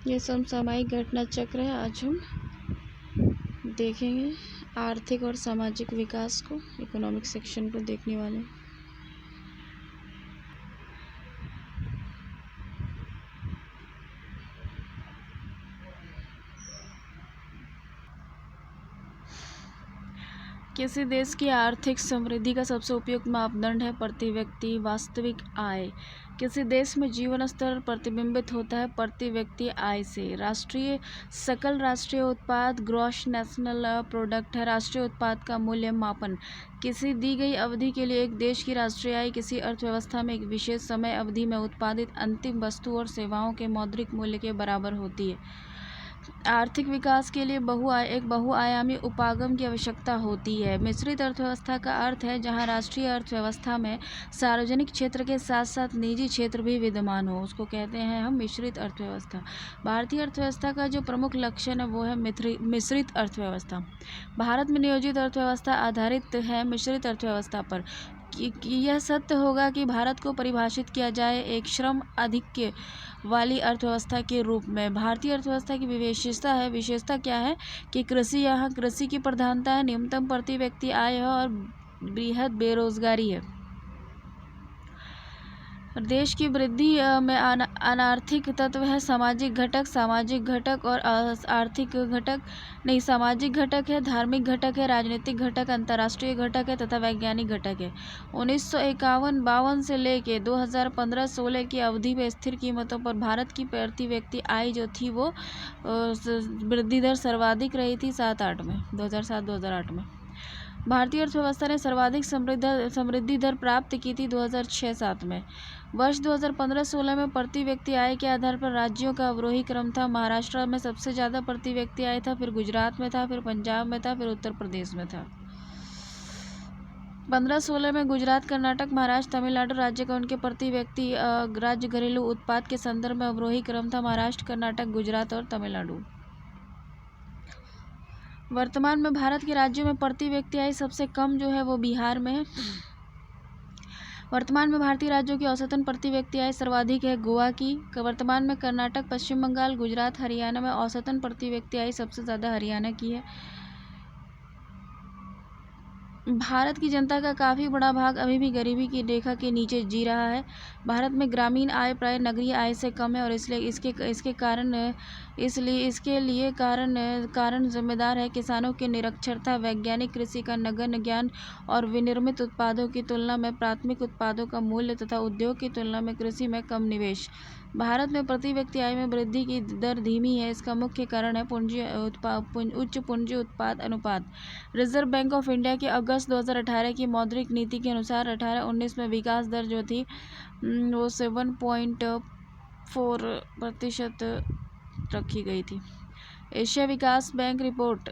ये समसामयिक घटना चक्र है। आज हम देखेंगे आर्थिक और सामाजिक विकास को, इकोनॉमिक सेक्शन को देखने वाले हैं। किसी देश की आर्थिक समृद्धि का सबसे उपयुक्त मापदंड है प्रति व्यक्ति वास्तविक आय। किसी देश में जीवन स्तर प्रतिबिंबित होता है प्रति व्यक्ति आय से। सकल राष्ट्रीय उत्पाद ग्रॉस नेशनल प्रोडक्ट है राष्ट्रीय उत्पाद का मूल्य मापन। किसी दी गई अवधि के लिए एक देश की राष्ट्रीय आय किसी अर्थव्यवस्था में एक विशेष समय अवधि में उत्पादित अंतिम वस्तु और सेवाओं के मौद्रिक मूल्य के बराबर होती है। आर्थिक विकास के लिए एक बहुआयामी उपागम की आवश्यकता होती है। मिश्रित अर्थव्यवस्था का अर्थ है जहां राष्ट्रीय अर्थव्यवस्था में सार्वजनिक क्षेत्र के साथ साथ निजी क्षेत्र भी विद्यमान हो, उसको कहते हैं हम मिश्रित अर्थव्यवस्था। भारतीय अर्थव्यवस्था का जो प्रमुख लक्षण है वो है मिश्रित अर्थव्यवस्था। भारत में नियोजित अर्थव्यवस्था आधारित है मिश्रित अर्थव्यवस्था पर। यह सत्य होगा कि भारत को परिभाषित किया जाए एक श्रम आधिक्य वाली अर्थव्यवस्था के रूप में। भारतीय अर्थव्यवस्था की विशेषता क्या है कि कृषि की प्रधानता है, न्यूनतम प्रति व्यक्ति आय है और बृहद बेरोजगारी है। देश की वृद्धि में अनार्थिक तत्व है सामाजिक घटक और आर्थिक घटक नहीं। सामाजिक घटक है, धार्मिक घटक है, राजनीतिक घटक, अंतर्राष्ट्रीय घटक है तथा वैज्ञानिक घटक है। 1951-52 से लेके 2015-16 की अवधि में स्थिर कीमतों पर भारत की प्रति व्यक्ति आय जो थी वो वृद्धि दर सर्वाधिक रही थी 2007-2008 में। भारतीय अर्थव्यवस्था ने सर्वाधिक समृद्धि दर प्राप्त की थी 2006-07 में। वर्ष 2015-16 में प्रति व्यक्ति आय के आधार पर राज्यों का अवरोही क्रम था। महाराष्ट्र में सबसे ज़्यादा प्रति व्यक्ति आय था, फिर गुजरात में था, फिर पंजाब में था, फिर उत्तर प्रदेश में था। 15-16 में गुजरात, कर्नाटक, महाराष्ट्र, तमिलनाडु राज्य का उनके प्रति व्यक्ति राज्य घरेलू उत्पाद के संदर्भ में अवरोही क्रम था। महाराष्ट्र, कर्नाटक, गुजरात और तमिलनाडु। वर्तमान में भारत के राज्यों में प्रति व्यक्ति आय सबसे कम जो है वो बिहार में है। वर्तमान में भारतीय राज्यों की औसतन प्रति व्यक्ति आय सर्वाधिक है गोवा की। वर्तमान में कर्नाटक, पश्चिम बंगाल, गुजरात, हरियाणा में औसतन प्रति व्यक्ति आय सबसे ज़्यादा हरियाणा की है। भारत की जनता का काफ़ी बड़ा भाग अभी भी गरीबी की रेखा के नीचे जी रहा है। भारत में ग्रामीण आय प्राय नगरीय आय से कम है और इसके लिए कारण जिम्मेदार है किसानों की निरक्षरता, वैज्ञानिक कृषि का नगण्य ज्ञान और विनिर्मित उत्पादों की तुलना में प्राथमिक उत्पादों का मूल्य तथा उद्योग की तुलना में कृषि में कम निवेश। भारत में प्रति व्यक्ति आय में वृद्धि की दर धीमी है। इसका मुख्य कारण है उच्च पूंजी उत्पाद अनुपात। रिजर्व बैंक ऑफ इंडिया की अगस्त 2018 की मौद्रिक नीति के अनुसार 18-19 में विकास दर जो थी वो 7.4% रखी गई थी। एशिया विकास बैंक रिपोर्ट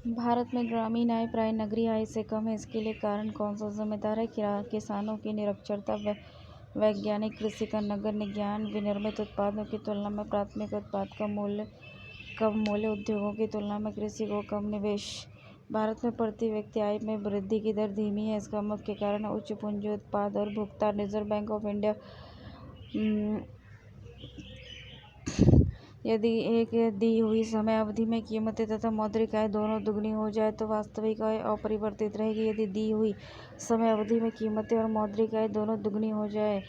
भारत में ग्रामीण आय प्राय नगरीय आय से कम है। इसके लिए कारण कौन सा जिम्मेदार है? किसानों की निरक्षरता, वैज्ञानिक कृषि का नगण्य ज्ञान, विनिर्मित उत्पादों की तुलना में प्राथमिक उत्पाद का कम मूल्य, उद्योगों की तुलना में कृषि को कम निवेश। भारत में प्रति व्यक्ति आय में वृद्धि की दर धीमी है। इसका मुख्य कारण है उच्च पूंजी उत्पाद और भुगतान। रिजर्व बैंक ऑफ इंडिया यदि एक दी हुई समय अवधि में कीमतें तथा मौद्रिक आय दोनों दुगनी हो जाए तो वास्तविक आय अपरिवर्तित रहेगी। यदि दी हुई समय अवधि में कीमतें और मौद्रिक आय दोनों दुगनी हो जाए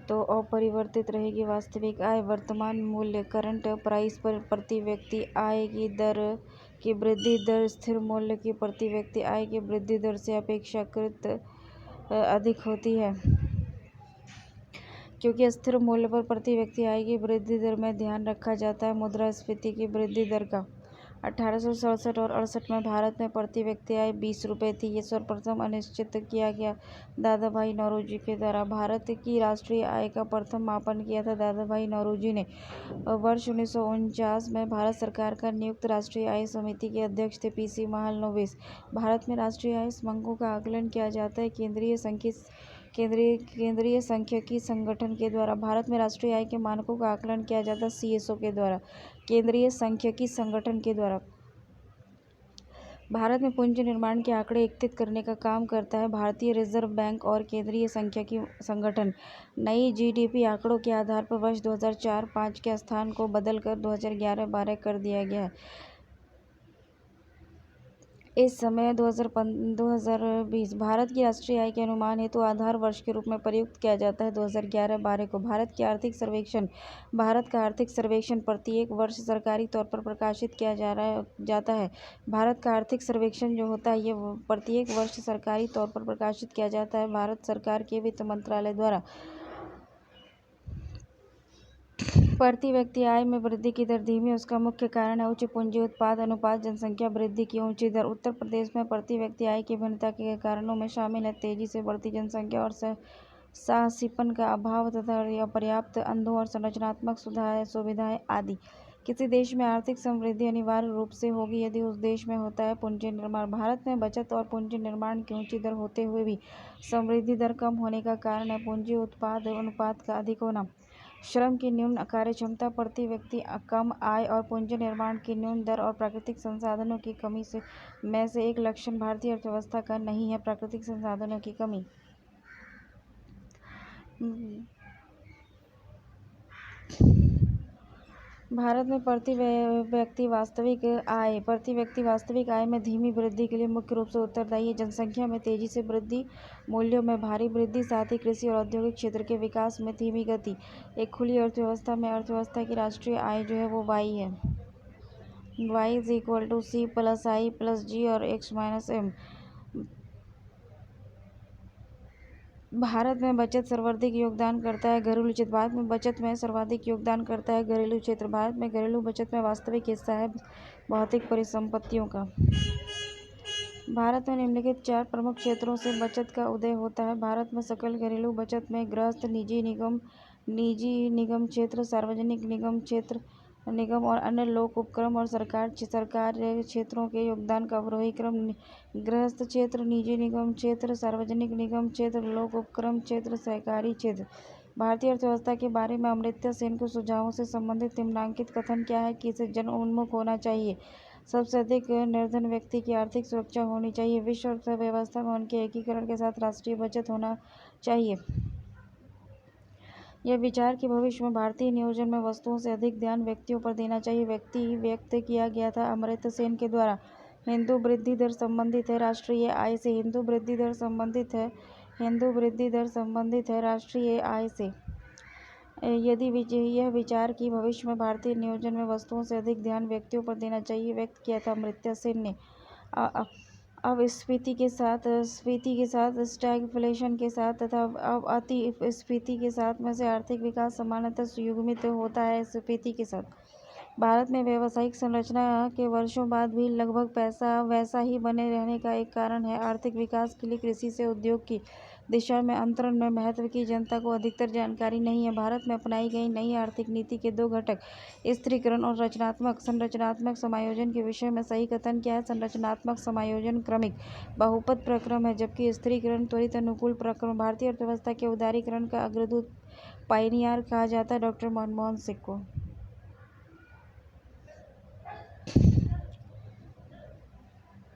तो अपरिवर्तित रहेगी वास्तविक आय। वर्तमान मूल्य करंट प्राइस पर प्रति व्यक्ति आय की वृद्धि दर स्थिर मूल्य की प्रति व्यक्ति आय की वृद्धि दर से अपेक्षाकृत अधिक होती है, क्योंकि स्थिर मूल्य पर प्रति व्यक्ति आय की वृद्धि दर में ध्यान रखा जाता है मुद्रास्फीति की वृद्धि दर का। 1867 और 68 में भारत में प्रति व्यक्ति आय 20 रुपये थी। ये सर्वप्रथम अनिश्चित किया गया दादा भाई नौरोजी के द्वारा। भारत की राष्ट्रीय आय का प्रथम मापन किया था दादा भाई नौरोजी ने। वर्ष 1949 में भारत सरकार का नियुक्त राष्ट्रीय आय समिति के अध्यक्ष थे PC महालनोबिस। भारत में राष्ट्रीय आय मानकों का आकलन किया जाता है केंद्रीय सांख्यिकी संगठन के द्वारा। भारत में राष्ट्रीय आय के मानकों का आकलन किया जाता है CSO के द्वारा, केंद्रीय सांख्यिकी संगठन के द्वारा। भारत में पूंजी निर्माण के आंकड़े एकत्रित करने का काम करता है भारतीय रिजर्व बैंक और केंद्रीय सांख्यिकी संगठन। नई जीडीपी आंकड़ों के आधार पर वर्ष 2004-05 के स्थान को बदलकर 2011-12 कर दिया गया है। इस समय 2020 भारत की राष्ट्रीय आय के अनुमान हेतु आधार वर्ष के रूप में प्रयुक्त किया जाता है 2011-12 को। भारत का आर्थिक सर्वेक्षण प्रत्येक वर्ष सरकारी तौर पर प्रकाशित किया जाता है। भारत का आर्थिक सर्वेक्षण जो होता है ये प्रत्येक वर्ष सरकारी तौर पर प्रकाशित किया जाता है भारत सरकार के वित्त मंत्रालय द्वारा। प्रति व्यक्ति आय में वृद्धि की दर धीमी, उसका मुख्य कारण है उच्च पूंजी उत्पाद अनुपात जनसंख्या वृद्धि की ऊंची दर। उत्तर प्रदेश में प्रति व्यक्ति आय की भिन्नता के कारणों में शामिल है तेजी से बढ़ती जनसंख्या और साहसीपन का अभाव तथा अपर्याप्त अंधों और संरचनात्मक सुविधाएं आदि। किसी देश में आर्थिक समृद्धि अनिवार्य रूप से होगी यदि उस देश में होता है पूंजी निर्माण। भारत में बचत और पूंजी निर्माण की ऊंची दर होते हुए भी समृद्धि दर कम होने का कारण है पूंजी उत्पाद अनुपात का अधिक होना, श्रम की न्यून कार्यक्षमता, प्रति व्यक्ति कम आय और पूंजी निर्माण की न्यून दर और प्राकृतिक संसाधनों की कमी में से एक लक्षण भारतीय अर्थव्यवस्था का नहीं है प्राकृतिक संसाधनों की कमी। भारत में प्रति व्यक्ति वास्तविक आय में धीमी वृद्धि के लिए मुख्य रूप से उत्तरदायी है जनसंख्या में तेजी से वृद्धि, मूल्यों में भारी वृद्धि, साथ ही कृषि और औद्योगिक क्षेत्र के विकास में धीमी गति। एक खुली अर्थव्यवस्था में अर्थव्यवस्था की राष्ट्रीय आय जो है वो y है। y = c + i + g और x - m। भारत में बचत सर्वाधिक योगदान करता है घरेलू क्षेत्र। भारत में बचत में सर्वाधिक योगदान करता है घरेलू क्षेत्र। भारत में घरेलू बचत में वास्तविक हिस्सा है भौतिक परिसंपत्तियों का। भारत में निम्नलिखित 4 प्रमुख क्षेत्रों से बचत का उदय होता है। भारत में सकल घरेलू बचत में गृहस्थ, निजी निगम क्षेत्र, सार्वजनिक निगम और अन्य लोक उपक्रम और सरकार क्षेत्रों के योगदान का अवरोही क्रम गृहस्थ क्षेत्र, निजी निगम क्षेत्र, सार्वजनिक निगम क्षेत्र, लोक उपक्रम क्षेत्र, सहकारी क्षेत्र। भारतीय अर्थव्यवस्था के बारे में अमर्त्य सेन के सुझावों से संबंधित निम्नलिखित कथन क्या है कि इसे जन उन्मुख होना चाहिए, सबसे अधिक निर्धन व्यक्ति की आर्थिक सुरक्षा होनी चाहिए, विश्व अर्थव्यवस्था में उनके एकीकरण के साथ राष्ट्रीय बचत होना चाहिए। यह विचार कि भविष्य में भारतीय नियोजन में वस्तुओं से अधिक ध्यान व्यक्तियों पर देना चाहिए व्यक्त किया गया था अमर्त्य सेन के द्वारा। हिंदू वृद्धि दर संबंधित है राष्ट्रीय आय से। हिंदू वृद्धि दर संबंधित है राष्ट्रीय आय से। यदि यह विचार कि भविष्य में भारतीय नियोजन में वस्तुओं से अधिक ध्यान व्यक्तियों पर देना चाहिए व्यक्त किया था अमर्त्य सेन ने। अब स्फीति के साथ, स्टैगफ्लेशन के साथ तथा अब अतिस्फीति के साथ में से आर्थिक विकास सामान्यतः सुयुग्मित होता है स्फीति के साथ। भारत में व्यावसायिक संरचना के वर्षों बाद भी लगभग वैसा ही बने रहने का एक कारण है आर्थिक विकास के लिए कृषि से उद्योग की दिशा में अंतरण में महत्व की जनता को अधिकतर जानकारी नहीं है। भारत में अपनाई गई नई आर्थिक नीति के 2 घटक स्थिरीकरण और संरचनात्मक समायोजन के विषय में सही कथन क्या है? संरचनात्मक समायोजन क्रमिक बहुपद प्रक्रम है जबकि स्थिरीकरण त्वरित अनुकूल प्रक्रम। भारतीय अर्थव्यवस्था के उदारीकरण का अग्रदूत पायनियर कहा जाता है डॉक्टर मनमोहन सिंह को।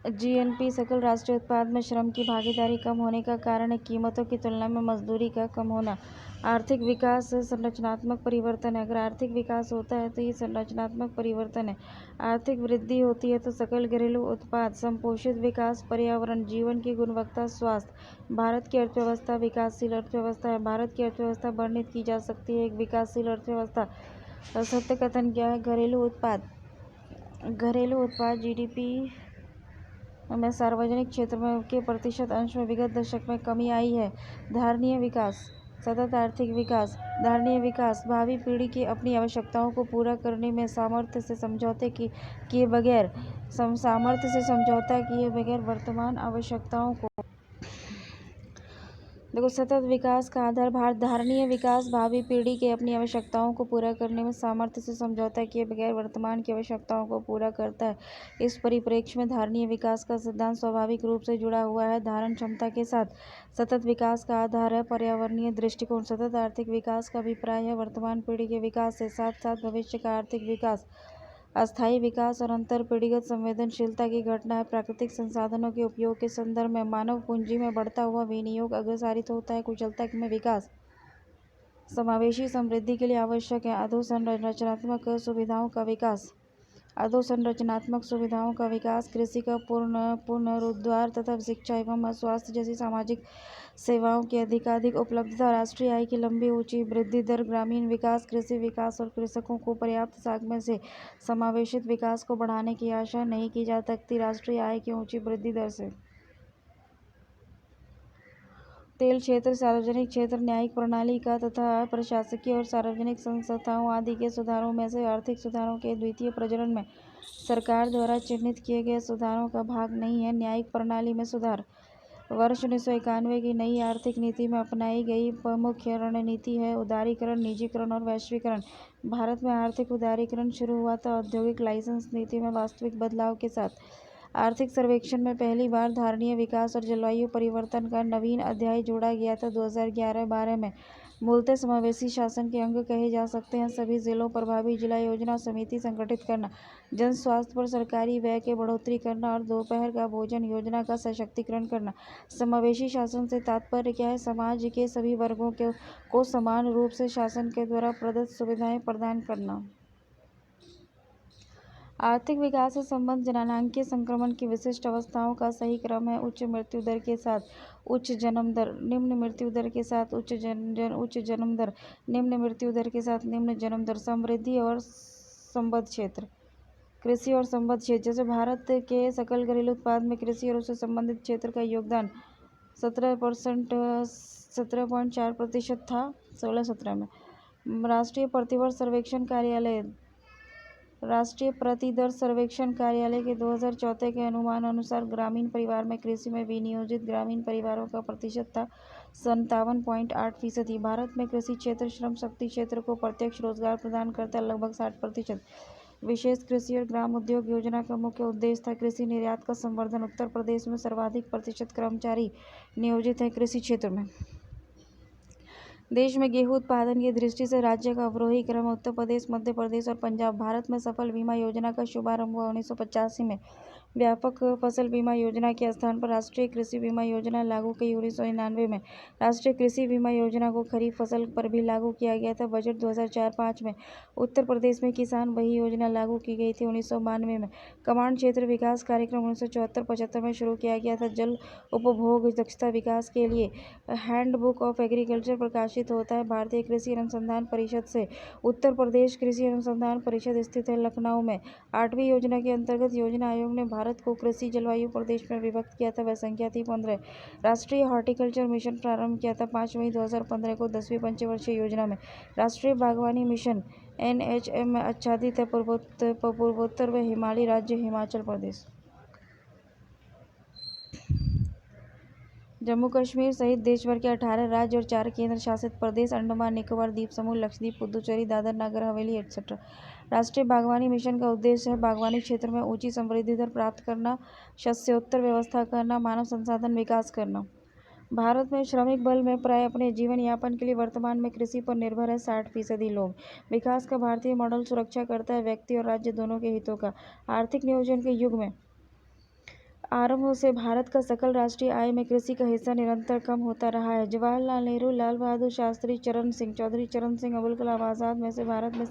जीएनपी सकल राष्ट्रीय उत्पाद में श्रम की भागीदारी कम होने का कारण है कीमतों की तुलना में मजदूरी का कम होना। आर्थिक विकास संरचनात्मक परिवर्तन है। अगर आर्थिक विकास होता है तो ये संरचनात्मक परिवर्तन है। आर्थिक वृद्धि होती है तो सकल घरेलू उत्पाद, संपोषित विकास, पर्यावरण, जीवन की गुणवत्ता, स्वास्थ्य। भारत की अर्थव्यवस्था विकासशील अर्थव्यवस्था है। भारत की अर्थव्यवस्था वर्णित की जा सकती है एक विकासशील अर्थव्यवस्था। सत्य कथन क्या है? घरेलू उत्पाद जीडीपी में सार्वजनिक क्षेत्र के प्रतिशत अंश में विगत दशक में कमी आई है। धारणीय विकास, सतत आर्थिक विकास। धारणीय विकास भावी पीढ़ी की अपनी आवश्यकताओं को पूरा करने में सामर्थ्य से समझौता किए बगैर वर्तमान आवश्यकताओं को सतत विकास का आधार धारणीय विकास भावी पीढ़ी के अपनी आवश्यकताओं को पूरा करने में सामर्थ्य से समझौता किए बगैर वर्तमान की आवश्यकताओं को पूरा करता है। इस परिप्रेक्ष्य में धारणीय विकास का सिद्धांत स्वाभाविक रूप से जुड़ा हुआ है धारण क्षमता के साथ। सतत विकास का आधार है पर्यावरणीय दृष्टिकोण। सतत आर्थिक विकास का अभिप्राय है वर्तमान पीढ़ी के विकास से साथ साथ भविष्य का आर्थिक विकास। अस्थायी विकास और अंतर पीढ़ीगत संवेदनशीलता की घटना है। प्राकृतिक संसाधनों के उपयोग के संदर्भ में मानव पूंजी में बढ़ता हुआ विनियोग अग्रसारित होता है। कुशलता में विकास समावेशी समृद्धि के लिए आवश्यक है। अधोसंरचनात्मक सुविधाओं का विकास कृषि का पुनरुद्धार तथा शिक्षा एवं स्वास्थ्य जैसी सामाजिक सेवाओं की अधिकाधिक उपलब्धता, राष्ट्रीय आय की लंबी ऊंची वृद्धि दर, ग्रामीण विकास, कृषि विकास और कृषकों को पर्याप्त साधन से समावेशित विकास को बढ़ाने की आशा नहीं की जा सकती। राष्ट्रीय आय की ऊंची वृद्धि दर से तेल क्षेत्र, सार्वजनिक क्षेत्र, न्यायिक प्रणाली का तथा प्रशासकीय और सार्वजनिक संस्थाओं आदि के सुधारों में से आर्थिक सुधारों के द्वितीय प्रजनन में सरकार द्वारा चिन्हित किए गए सुधारों का भाग नहीं है। न्यायिक प्रणाली में सुधार वर्ष 1991 की नई आर्थिक नीति में अपनाई गई मुख्य रणनीति है उदारीकरण, निजीकरण और वैश्वीकरण। भारत में आर्थिक उदारीकरण शुरू हुआ था औद्योगिक लाइसेंस नीति में वास्तविक बदलाव के साथ। आर्थिक सर्वेक्षण में पहली बार धारणीय विकास और जलवायु परिवर्तन का नवीन अध्याय जोड़ा गया था। 2011-12 में मूलतः समावेशी शासन के अंग कहे जा सकते हैं सभी जिलों प्रभावी जिला योजना समिति संगठित करना, जन स्वास्थ्य पर सरकारी व्यय के बढ़ोतरी करना और दोपहर का भोजन योजना का सशक्तिकरण करना। समावेशी शासन से तात्पर्य क्या है? समाज के सभी वर्गों को समान रूप से शासन के द्वारा प्रदत्त सुविधाएं प्रदान करना। आर्थिक विकास से संबंध जननांगीय संक्रमण की विशिष्ट अवस्थाओं का सही क्रम है। उच्च मृत्यु दर के साथ उच्च जन्म दर, निम्न मृत्यु दर के साथ उच्च जन्म दर, निम्न मृत्यु दर के साथ निम्न जन्म दर। समृद्धि और संबद्ध क्षेत्र, कृषि और संबद्ध क्षेत्र। जैसे भारत के सकल घरेलू उत्पाद में कृषि और उससे संबंधित क्षेत्र का योगदान 17.4% था 16-17 में। राष्ट्रीय प्रतिदर सर्वेक्षण कार्यालय के 2014 के अनुमान अनुसार ग्रामीण परिवार में कृषि में विनियोजित ग्रामीण परिवारों का प्रतिशत था 57.8%। भारत में कृषि क्षेत्र श्रम शक्ति क्षेत्र को प्रत्यक्ष रोजगार प्रदान करता है लगभग 60%। विशेष कृषि और ग्राम उद्योग योजना का मुख्य उद्देश्य था कृषि निर्यात का संवर्धन। उत्तर प्रदेश में सर्वाधिक प्रतिशत कर्मचारी नियोजित हैं कृषि क्षेत्र में। देश में गेहूं उत्पादन की दृष्टि से राज्य का अवरोही क्रम उत्तर प्रदेश, मध्य प्रदेश और पंजाब। भारत में सफल बीमा योजना का शुभारंभ हुआ 1985 में। व्यापक फसल बीमा योजना के स्थान पर राष्ट्रीय कृषि बीमा योजना लागू की 1999 में। राष्ट्रीय कृषि बीमा योजना को खरीफ फसल पर भी लागू किया गया था। बजट 2004-05 में उत्तर प्रदेश में किसान वही योजना लागू की गई थी 1992 में। कमांड क्षेत्र विकास कार्यक्रम 1974-75 में शुरू किया गया था। जल उपभोग दक्षता विकास के लिए हैंडबुक ऑफ एग्रीकल्चर प्रकाशित होता है। भारतीय कृषि अनुसंधान परिषद से उत्तर प्रदेश कृषि अनुसंधान परिषद स्थित है लखनऊ में। 8वीं योजना के अंतर्गत योजना आयोग ने भारत को कृषि जलवायु प्रदेश में विभक्त किया था। वह संख्या थी 15। राष्ट्रीय हॉर्टिकल्चर मिशन प्रारंभ किया था 5 मई 2015 को 10वीं पंचवर्षीय योजना में। राष्ट्रीय बागवानी मिशन NHM में आच्छादित है पूर्वोत्तर व हिमालयी राज्य हिमाचल प्रदेश, जम्मू कश्मीर सहित देशभर के 18 राज्य और 4 केंद्र शासित प्रदेश, अंडमान निकोबार द्वीप समूह, लक्षद्वीप, पुदुचेरी, दादर नगर हवेली एक्सेट्रा। राष्ट्रीय बागवानी मिशन का उद्देश्य है बागवानी क्षेत्र में ऊंची समृद्धि दर प्राप्त करना, शस्योत्तर व्यवस्था करना, मानव संसाधन विकास करना। भारत में श्रमिक बल में प्राय अपने जीवन यापन के लिए वर्तमान में कृषि पर निर्भर है 60% लोग। विकास का भारतीय मॉडल सुरक्षा करता है व्यक्ति और राज्य दोनों के हितों का। आर्थिक नियोजन के युग में आरंभ से भारत का सकल राष्ट्रीय आय में कृषि का हिस्सा निरंतर कम होता रहा है। जवाहरलाल नेहरू, लाल बहादुर शास्त्री, चरण सिंह, चौधरी चरण सिंह, अबुल कलाम आजाद में से भारत में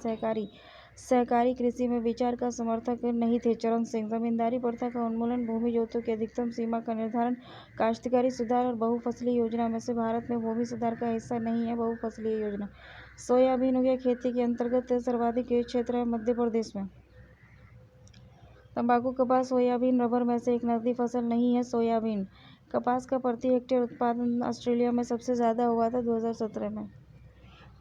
सहकारी कृषि में विचार का समर्थक नहीं थे। चरण सिंह, जमींदारी प्रथा का उन्मूलन, भूमि जोतों की अधिकतम सीमा का निर्धारण, काश्तकारी सुधार और बहुफसली योजना में से भारत में भूमि सुधार का हिस्सा नहीं है बहुफसलीय योजना। सोयाबीन की खेती के अंतर्गत सर्वाधिक क्षेत्र है मध्य प्रदेश में। तंबाकू, कपास, सोयाबीन, रबर में से एक नकदी फसल नहीं है सोयाबीन। कपास का प्रति हेक्टेयर उत्पादन ऑस्ट्रेलिया में सबसे ज़्यादा हुआ था 2017 में।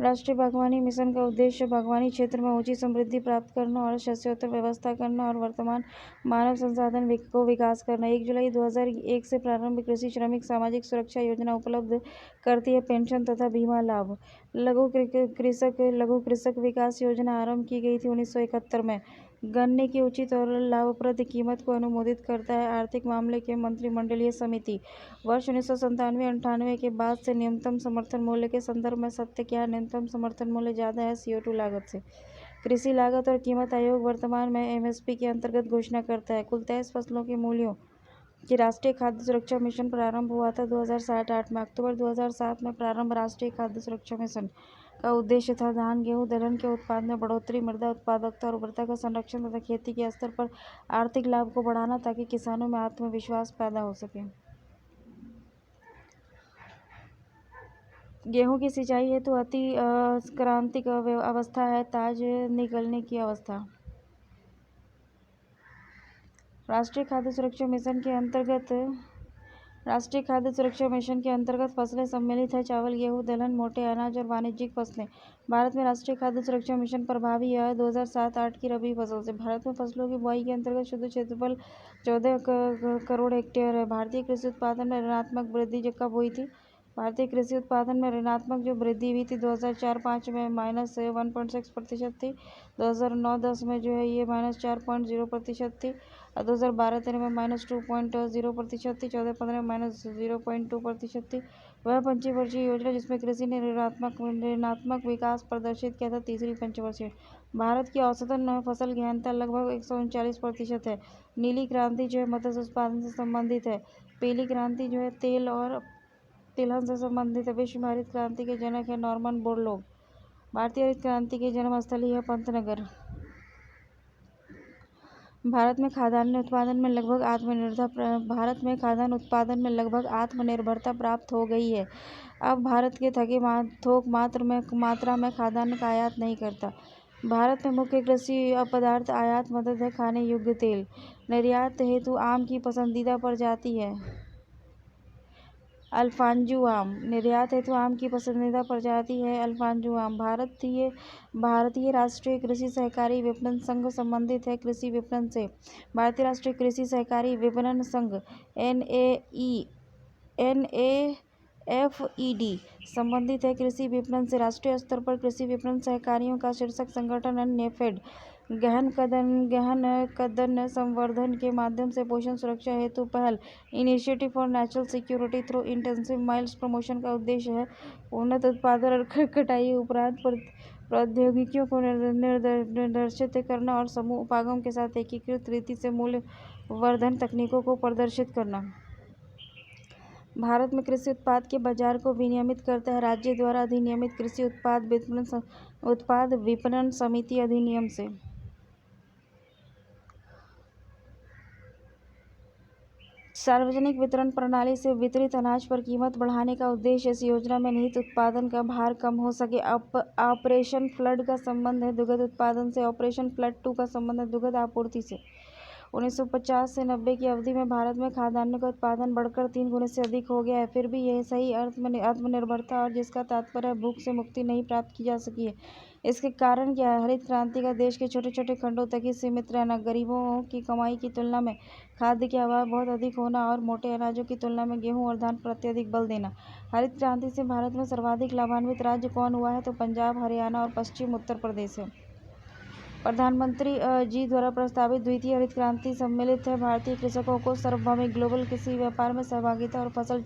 राष्ट्रीय बागवानी मिशन का उद्देश्य बागवानी क्षेत्र में ऊंची समृद्धि प्राप्त करना और शस्योत्तर व्यवस्था करना और वर्तमान मानव संसाधन को विकास करना। 1 जुलाई 2001 से प्रारंभ कृषि श्रमिक सामाजिक सुरक्षा योजना उपलब्ध करती है पेंशन तथा बीमा लाभ। लघु कृषक विकास योजना आरंभ की गई थी 1971 में। गन्ने की उचित और लाभप्रद कीमत को अनुमोदित करता है आर्थिक मामले के मंत्रिमंडलीय समिति। वर्ष 1997-98 के बाद से न्यूनतम समर्थन मूल्य के संदर्भ में सत्य क्या है? न्यूनतम समर्थन मूल्य ज़्यादा है CO2 लागत से। कृषि लागत और कीमत आयोग वर्तमान में एमएसपी के अंतर्गत घोषणा करता है। कुल 23 फसलों के मूल्यों की राष्ट्रीय खाद्य सुरक्षा मिशन प्रारंभ हुआ था 2007-8 में। अक्टूबर 2007 में प्रारंभ राष्ट्रीय खाद्य सुरक्षा मिशन का उद्देश्य था धान गेहूं दलहन के उत्पादन में बढ़ोतरी, मृदा उत्पादकता और उर्वरता का संरक्षण तथा खेती के स्तर पर आर्थिक लाभ को बढ़ाना ताकि किसानों में आत्मविश्वास पैदा हो सके। गेहूं की सिंचाई हेतु अति क्रांतिक अवस्था है ताज निकलने की अवस्था। राष्ट्रीय खाद्य सुरक्षा मिशन के अंतर्गत फसलें सम्मिलित हैं चावल, गेहूं, दलहन, मोटे अनाज और वाणिज्यिक फसलें। भारत में राष्ट्रीय खाद्य सुरक्षा मिशन प्रभावी है 2007-8 की रबी फसल से। भारत में फसलों की बुआई के अंतर्गत शुद्ध क्षेत्रफल 14 करोड़ हेक्टेयर है। भारतीय कृषि उत्पादन में ऋणात्मक वृद्धि कब हुई थी? भारतीय कृषि उत्पादन में ऋणात्मक जो वृद्धि हुई थी 2004-5 में -1.6% थी। 2009-10 में जो है ये -4.0% थी और 2012-13 में -2.0% थी। 14-15 में -0.2% थी। वह पंचवर्षीय योजना जिसमें कृषि ने ऋणात्मक विकास प्रदर्शित किया था तीसरी पंचवर्षीय। भारत की औसतन फसल गहनता लगभग 139% है। नीली क्रांति जो है मत्स्य उत्पादन से संबंधित है। पीली क्रांति जो है तेल और तिलहन से संबंधित है। विश्व हरित क्रांति के जनक है नॉर्मन बोरलॉग। भारतीय हरित क्रांति की जन्मस्थली है पंतनगर। भारत में खाद्यान्न उत्पादन में लगभग आत्मनिर्भरता प्राप्त हो गई है। अब भारत के थोक मात्रा में खाद्यान्न का आयात नहीं करता। भारत में मुख्य कृषि पदार्थ आयात मदद है खाने योग्य तेल। निर्यात हेतु आम की पसंदीदा प्रजाति है अल्फांजो आम। निर्यात हेतु आम की पसंदीदा प्रजाति है अल्फांजो आम। भारतीय राष्ट्रीय कृषि सहकारी विपणन संघ संबंधित है कृषि विपणन से। भारतीय राष्ट्रीय कृषि सहकारी विपणन संघ NAFED संबंधित है कृषि विपणन से। राष्ट्रीय स्तर पर कृषि विपणन सहकारियों का शीर्षक संगठन है नेफेड। गहन कदन संवर्धन के माध्यम से पोषण सुरक्षा हेतु पहल initiative for natural security through intensive mild promotion का उद्देश्य है उन्नत उत्पादन और कटाई उपरांत प्रौद्योगिकियों को निर्देशित करना और समूह उपागम के साथ एकीकृत रीति से मूल्य वर्धन तकनीकों को प्रदर्शित करना। भारत में कृषि उत्पाद के बाजार को विनियमित करता है राज्य द्वारा अधिनियमित कृषि उत्पाद विपणन समिति अधिनियम से। सार्वजनिक वितरण प्रणाली से वितरित अनाज पर कीमत बढ़ाने का उद्देश्य इस योजना में निहित उत्पादन का भार कम हो सके। ऑपरेशन फ्लड का संबंध है दुग्ध उत्पादन से। ऑपरेशन फ्लड 2 का संबंध है दुग्ध आपूर्ति से। 1950 से 90 की अवधि में भारत में खाद्यान्न का उत्पादन बढ़कर 3 गुने से अधिक हो गया है। फिर भी यह सही अर्थ में आत्मनिर्भरता और जिसका तात्पर्य है भूख से मुक्ति नहीं प्राप्त की जा सकी है। इसके कारण क्या है? हरित क्रांति का देश के छोटे छोटे खंडों तक ही सीमित रहना, गरीबों की कमाई की तुलना में खाद्य के अभाव बहुत अधिक होना और मोटे अनाजों की तुलना में गेहूं और धान पर अत्यधिक बल देना। हरित क्रांति से भारत में सर्वाधिक लाभान्वित राज्य कौन हुआ है? तो पंजाब, हरियाणा और पश्चिम उत्तर प्रदेश है। प्रधानमंत्री जी द्वारा प्रस्तावित द्वितीय हरित क्रांति सम्मिलित है भारतीय कृषकों को सार्वभौमिक ग्लोबल कृषि व्यापार में सहभागिता और फसल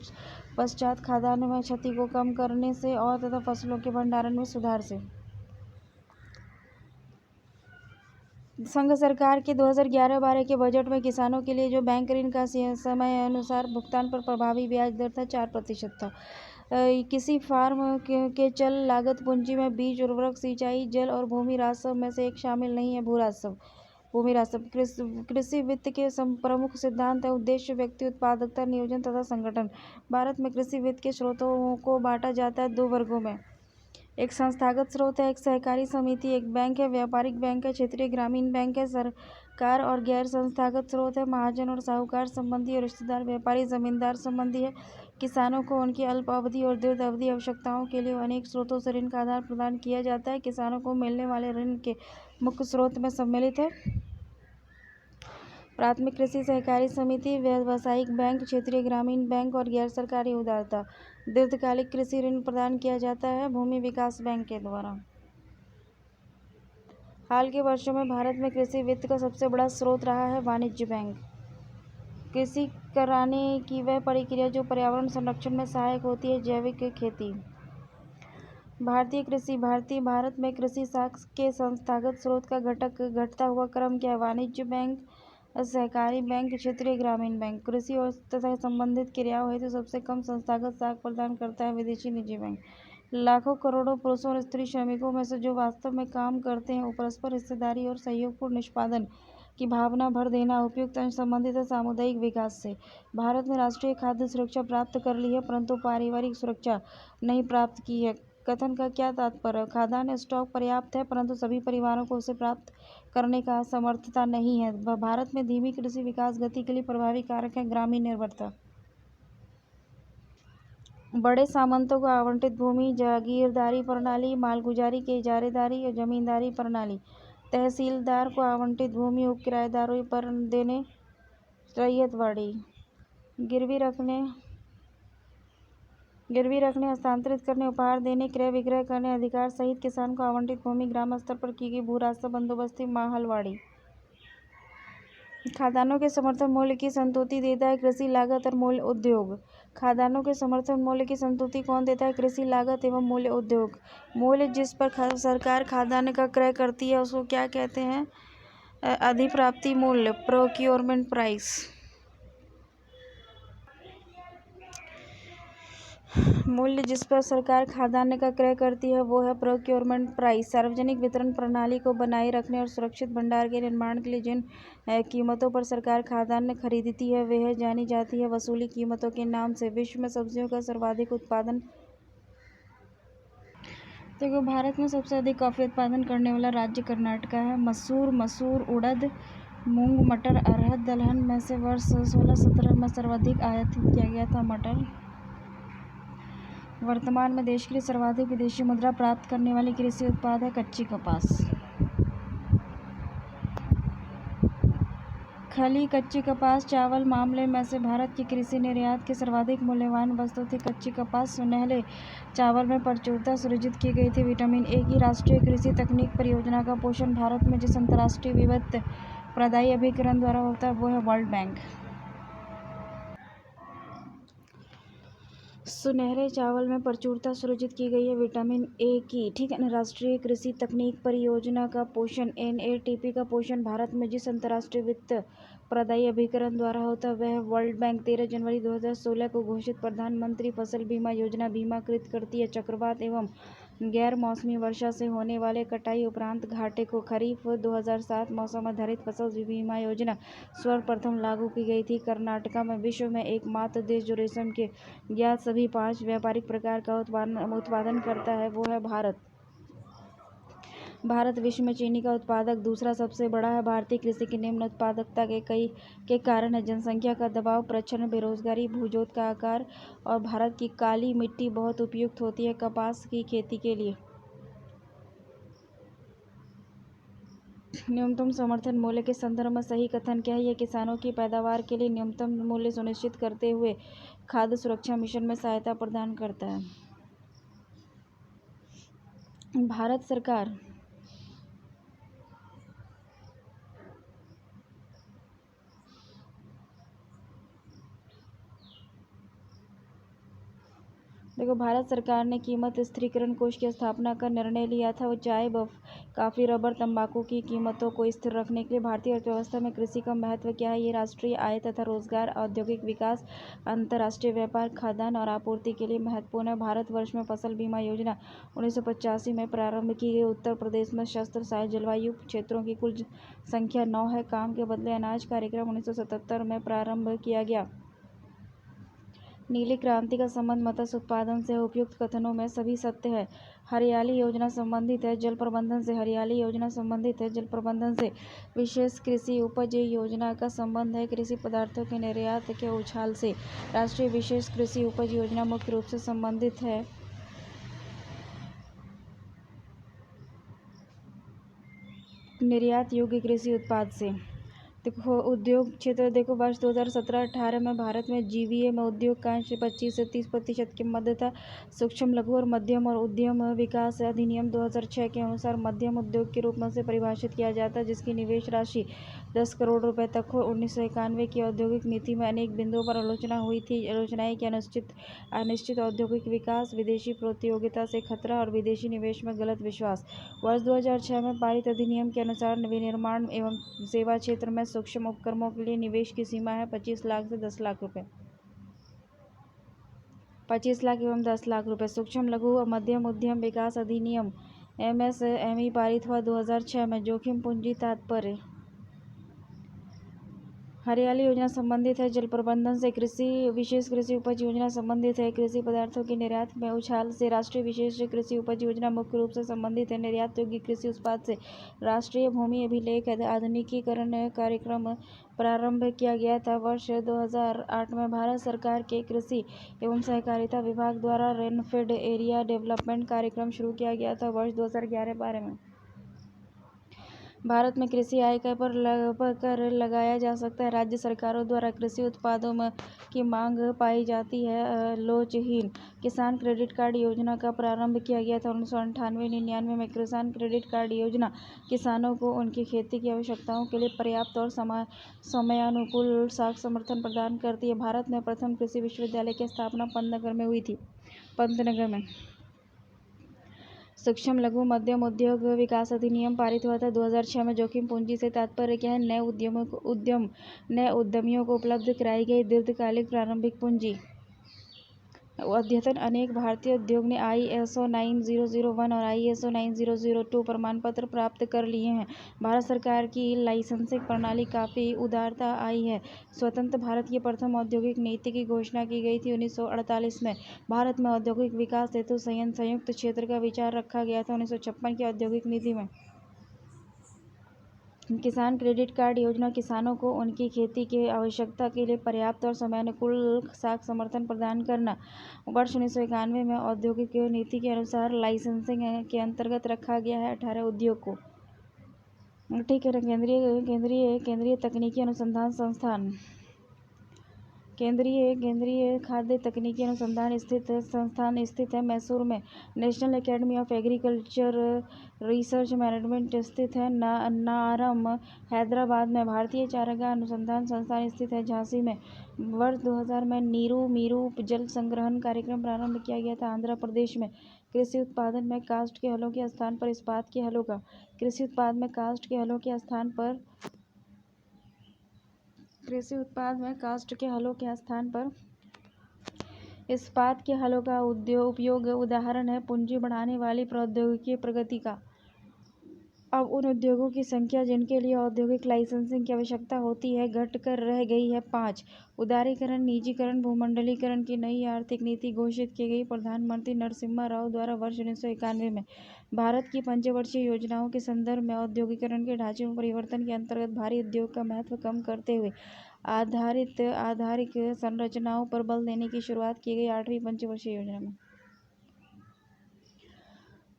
पश्चात खाद्यान्न में क्षति को कम करने से और तथा फसलों के भंडारण में सुधार से। संघ सरकार के 2011-12 के बजट में किसानों के लिए जो बैंक ऋण का समय अनुसार भुगतान पर प्रभावी ब्याज दर था 4% था। किसी फार्म के चल लागत पूंजी में बीज, उर्वरक, सिंचाई, जल और भूमि राजस्व में से एक शामिल नहीं है भूमि राजस्व। कृषि वित्त के प्रमुख सिद्धांत है उद्देश्य, व्यक्ति, उत्पादकता, नियोजन तथा संगठन। भारत में कृषि वित्त के स्रोतों को बांटा जाता है 2 वर्गों में। एक संस्थागत स्रोत है, एक सहकारी समिति, एक बैंक है, व्यापारिक बैंक है, क्षेत्रीय ग्रामीण बैंक है। सरकार और गैर संस्थागत स्रोत है, महाजन और साहूकार संबंधी और रिश्तेदार, व्यापारी, जमींदार संबंधी है। किसानों को उनकी अल्प अवधि और दीर्घ अवधि आवश्यकताओं के लिए अनेक स्रोतों से ऋण का आदान प्रदान किया जाता है। किसानों को मिलने वाले ऋण के मुख्य स्रोत में सम्मिलित है प्राथमिक कृषि सहकारी समिति, व्यावसायिक बैंक, क्षेत्रीय ग्रामीण बैंक और गैर सरकारी उधारदाता। दीर्घकालिक कृषि ऋण प्रदान किया जाता है भूमि विकास बैंक के द्वारा। हाल के वर्षों में भारत में कृषि वित्त का सबसे बड़ा स्रोत रहा है वाणिज्य बैंक। कृषि कराने की वह प्रक्रिया जो पर्यावरण संरक्षण में सहायक होती है, जैविक खेती। भारत में कृषि साख के संस्थागत स्रोत का घटक घटता हुआ क्रम क्या है? वाणिज्य बैंक, सहकारी बैंक, क्षेत्रीय ग्रामीण बैंक। कृषि और तथा संबंधित क्रियाओं हेतु सबसे कम संस्थागत साख प्रदान करता है विदेशी निजी बैंक। लाखों करोड़ों पुरुषों और स्त्री श्रमिकों में से जो वास्तव में काम करते हैं, वो परस्पर हिस्सेदारी और सहयोगपूर्ण निष्पादन की भावना भर देना, उपयुक्त अंश संबंधित है सामुदायिक विकास से। भारत ने राष्ट्रीय खाद्य सुरक्षा प्राप्त कर ली है, परंतु पारिवारिक सुरक्षा नहीं प्राप्त की है। कथन का क्या तात्पर्य? खाद्यान्न स्टॉक पर्याप्त है, परंतु सभी परिवारों को उसे प्राप्त करने का समर्थता नहीं है। भारत में धीमी कृषि विकास गति के लिए प्रभावी कारक है ग्रामीण निर्भरता। बड़े सामंतों को आवंटित भूमि, जागीरदारी प्रणाली, मालगुजारी की इजारेदारी और जमींदारी प्रणाली। तहसीलदार को आवंटित भूमि उप किराएदारों पर देने, रैयतवाड़ी। गिरवी रखने, हस्तांतरित करने, उपहार देने, क्रय विक्रय करने अधिकार सहित किसान को आवंटित भूमि, ग्राम स्तर पर की गई भू रास्ता बंदोबस्ती, माहलवाड़ी। खाद्यान्नों के समर्थन मूल्य की संतुष्टि देता है कृषि लागत और मूल्य उद्योग। खाद्यान्नों के समर्थन मूल्य की संतुष्टि कौन देता है? कृषि लागत एवं मूल्य उद्योग। मूल्य जिस पर सरकार खाद्यान्न का क्रय करती है उसको क्या कहते हैं? अधिप्राप्ति मूल्य, प्रोक्योरमेंट प्राइस। मूल्य जिस पर सरकार खाद्यान्न का क्रय करती है वो है प्रोक्योरमेंट प्राइस। सार्वजनिक वितरण प्रणाली को बनाए रखने और सुरक्षित भंडार के निर्माण के लिए जिन कीमतों पर सरकार खाद्यान्न खरीदती है वह जानी जाती है वसूली कीमतों के नाम से। विश्व में सब्जियों का सर्वाधिक उत्पादन। देखो, भारत में सबसे अधिक कॉफी उत्पादन करने वाला राज्य कर्नाटका है। मसूर, उड़द, मूंग, मटर, अरहर दलहन में से वर्ष 16-17 में सर्वाधिक आयात किया गया था मटर। वर्तमान में देश के लिए सर्वाधिक विदेशी मुद्रा प्राप्त करने वाली कृषि उत्पाद है कच्ची कपास। खली कच्ची कपास चावल मामले में से भारत की कृषि निर्यात की सर्वाधिक मूल्यवान वस्तु थी कच्ची कपास। सुनहले चावल में प्रचुरता सृजित की गई थी विटामिन ए की। राष्ट्रीय कृषि तकनीक परियोजना का पोषण भारत में जिस अंतर्राष्ट्रीय वित्त प्रदायी अभिकरण द्वारा होता है वो है वर्ल्ड बैंक। सुनहरे चावल में प्रचुरता सृजित की गई है विटामिन ए की, ठीक है ना। राष्ट्रीय कृषि तकनीक परियोजना का पोषण NATP का पोषण भारत में जिस अंतर्राष्ट्रीय वित्त प्रदायी अभिकरण द्वारा होता है वह वर्ल्ड बैंक 13 जनवरी 2016 को घोषित प्रधानमंत्री फसल बीमा योजना बीमाकृत करती है चक्रवात एवं गैर मौसमी वर्षा से होने वाले कटाई उपरांत घाटे को। खरीफ 2007 मौसम आधारित फसल बीमा योजना सर्वप्रथम लागू की गई थी कर्नाटका में। विश्व में एकमात्र देश जो रेशम के ज्ञात सभी 5 व्यापारिक प्रकार का उत्पादन करता है वो है भारत। भारत विश्व में चीनी का उत्पादक दूसरा सबसे बड़ा है। भारतीय कृषि की निम्न उत्पादकता के कारण है जनसंख्या का दबाव, प्रच्छन्न बेरोजगारी, भूजोत का आकार और भारत की काली मिट्टी बहुत उपयुक्त होती है कपास की खेती के लिए। न्यूनतम समर्थन मूल्य के संदर्भ में सही कथन क्या है? यह किसानों की पैदावार के लिए न्यूनतम मूल्य सुनिश्चित करते हुए खाद्य सुरक्षा मिशन में सहायता प्रदान करता है। भारत सरकार देखो, भारत सरकार ने कीमत स्थिरीकरण कोष की स्थापना का निर्णय लिया था। वो चाय, काफ़ी, रबर, तंबाकू की कीमतों को स्थिर रखने के लिए। भारतीय अर्थव्यवस्था में कृषि का महत्व क्या है? ये राष्ट्रीय आय तथा रोजगार, औद्योगिक विकास, अंतर्राष्ट्रीय व्यापार, खाद्यान्न और आपूर्ति के लिए महत्वपूर्ण है। भारतवर्ष में फसल बीमा योजना 1985 में प्रारंभ की गई। उत्तर प्रदेश में शस्त्र सहायक जलवायु क्षेत्रों की कुल संख्या 9 है। काम के बदले अनाज कार्यक्रम 1977 में प्रारंभ किया गया। नीली क्रांति का संबंध मत्स्य उत्पादन से है। उपयुक्त कथनों में सभी सत्य है। हरियाली योजना संबंधित है जल प्रबंधन से। हरियाली योजना संबंधित है जल प्रबंधन से। विशेष कृषि उपज योजना का संबंध है कृषि पदार्थों के निर्यात के उछाल से। राष्ट्रीय विशेष कृषि उपज योजना मुख्य रूप से संबंधित है निर्यात योग्य कृषि उत्पाद से। देखो उद्योग क्षेत्र देखो वर्ष 2017-18 में भारत में जीवीए में उद्योग का अंश 25 से 30% के मध्य था। सूक्ष्म लघु और मध्यम और उद्यम विकास अधिनियम 2006 के अनुसार मध्यम उद्योग के रूप में से परिभाषित किया जाता है, जिसकी निवेश राशि 10 करोड़ रुपए तक हो। 1991 की औद्योगिक नीति में अनेक बिंदुओं पर आलोचना हुई थी। आलोचनाएं कि अनिश्चित औद्योगिक विकास, विदेशी प्रतियोगिता से खतरा और विदेशी निवेश में गलत विश्वास। वर्ष 2006 में पारित अधिनियम के अनुसार विनिर्माण एवं सेवा क्षेत्र में सूक्ष्म उपक्रमों के लिए निवेश की सीमा है 25 लाख से 10 लाख रुपए। 25 लाख एवं 10 लाख रुपए। सूक्ष्म लघु और मध्यम उद्यम विकास अधिनियम एमएसएमई पारित हुआ 2006 में। जोखिम पूंजी तात्पर्य हरियाली योजना संबंधित है। जल प्रबंधन से कृषि विशेष कृषि उपज योजना संबंधित है। कृषि पदार्थों के निर्यात में उछाल से राष्ट्रीय विशेष कृषि उपज योजना मुख्य रूप से संबंधित है। निर्यात योग्य कृषि उत्पाद से राष्ट्रीय भूमि अभिलेख आधुनिकीकरण कार्यक्रम प्रारंभ किया गया था। वर्ष 2008 में भारत सरकार के कृषि एवं सहकारिता विभाग द्वारा रेनफेड एरिया डेवलपमेंट कार्यक्रम शुरू किया गया था। वर्ष 2011-12 में भारत में कृषि आय कर लगाया जा सकता है। राज्य सरकारों द्वारा कृषि उत्पादों की मांग पाई जाती है। लोचहीन किसान क्रेडिट कार्ड योजना का प्रारंभ किया गया था। 1998-99 में किसान क्रेडिट कार्ड योजना किसानों को उनकी खेती की आवश्यकताओं के लिए पर्याप्त और समयानुकूल साख समर्थन प्रदान करती है। भारत में प्रथम कृषि विश्वविद्यालय की स्थापना पंतनगर में हुई थी। सूक्ष्म लघु मध्यम उद्योग विकास अधिनियम पारित हुआ था 2006 में। जोखिम पूंजी से तात्पर्य क्या है? नए उद्यमियों को उपलब्ध कराई गई दीर्घकालिक प्रारंभिक पूंजी। अद्यतन अनेक भारतीय उद्योग ने ISO 9001 और ISO 9002 प्रमाण पत्र प्राप्त कर लिए हैं। भारत सरकार की लाइसेंसिंग प्रणाली काफ़ी उदारता आई है। स्वतंत्र भारत की प्रथम औद्योगिक नीति की घोषणा की गई थी 1948 में। भारत में औद्योगिक विकास हेतु संयुक्त क्षेत्र का विचार रखा गया था 1956 की औद्योगिक नीति में। किसान क्रेडिट कार्ड योजना किसानों को उनकी खेती की आवश्यकता के लिए पर्याप्त और समयानुकूल साख समर्थन प्रदान करना। वर्ष 1991 में औद्योगिक नीति के अनुसार लाइसेंसिंग के अंतर्गत रखा गया है 18 उद्योग को। ठीक है। केंद्रीय तकनीकी अनुसंधान संस्थान केंद्रीय खाद्य तकनीकी अनुसंधान संस्थान स्थित है मैसूर में। National academy of agriculture research management स्थित है नारम हैदराबाद में। भारतीय चारागाह अनुसंधान संस्थान स्थित है झांसी में। वर्ष 2000 में नीरू जल संग्रहण कार्यक्रम प्रारंभ किया गया था आंध्र प्रदेश में। कृषि उत्पादन में कास्ट के हलों के स्थान पर इस्पात के हलों का कृषि उत्पाद में कास्ट के हलों के स्थान पर इस्पात के हलों का उपयोग उदाहरण है पूंजी बढ़ाने वाली प्रौद्योगिकी प्रगति का। अब उन उद्योगों की संख्या जिनके लिए औद्योगिक लाइसेंसिंग की आवश्यकता होती है घटकर रह गई है 5। उदारीकरण, निजीकरण, भूमंडलीकरण की नई आर्थिक नीति घोषित की गई प्रधानमंत्री नरसिम्हा राव द्वारा वर्ष 1991 में। भारत की पंचवर्षीय योजनाओं के संदर्भ में औद्योगिकरण के ढांचे में परिवर्तन के अंतर्गत भारी उद्योग का महत्व कम करते हुए आधारिक संरचनाओं पर बल देने की शुरुआत की गई 8वीं पंचवर्षीय योजना में।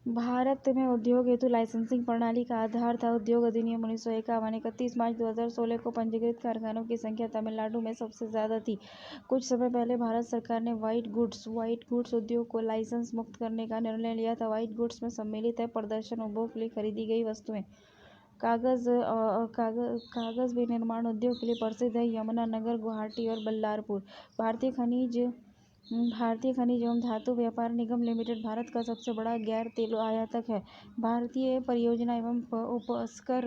भारत में उद्योग हेतु लाइसेंसिंग प्रणाली का आधार था उद्योग अधिनियम 1951। 31 मार्च 2016 को पंजीकृत कारखानों की संख्या तमिलनाडु में सबसे ज़्यादा थी। कुछ समय पहले भारत सरकार ने व्हाइट गुड्स उद्योग को लाइसेंस मुक्त करने का निर्णय लिया था। व्हाइट गुड्स में सम्मिलित है प्रदर्शन उपभोग के लिए खरीदी गई वस्तुएं। कागज विनिर्माण उद्योग के लिए प्रसिद्ध है यमुनानगर, गुवाहाटी और बल्लारपुर। भारतीय खनिज एवं धातु व्यापार निगम लिमिटेड भारत का सबसे बड़ा गैर तेल आयातक है। भारतीय परियोजना एवं उपस्कर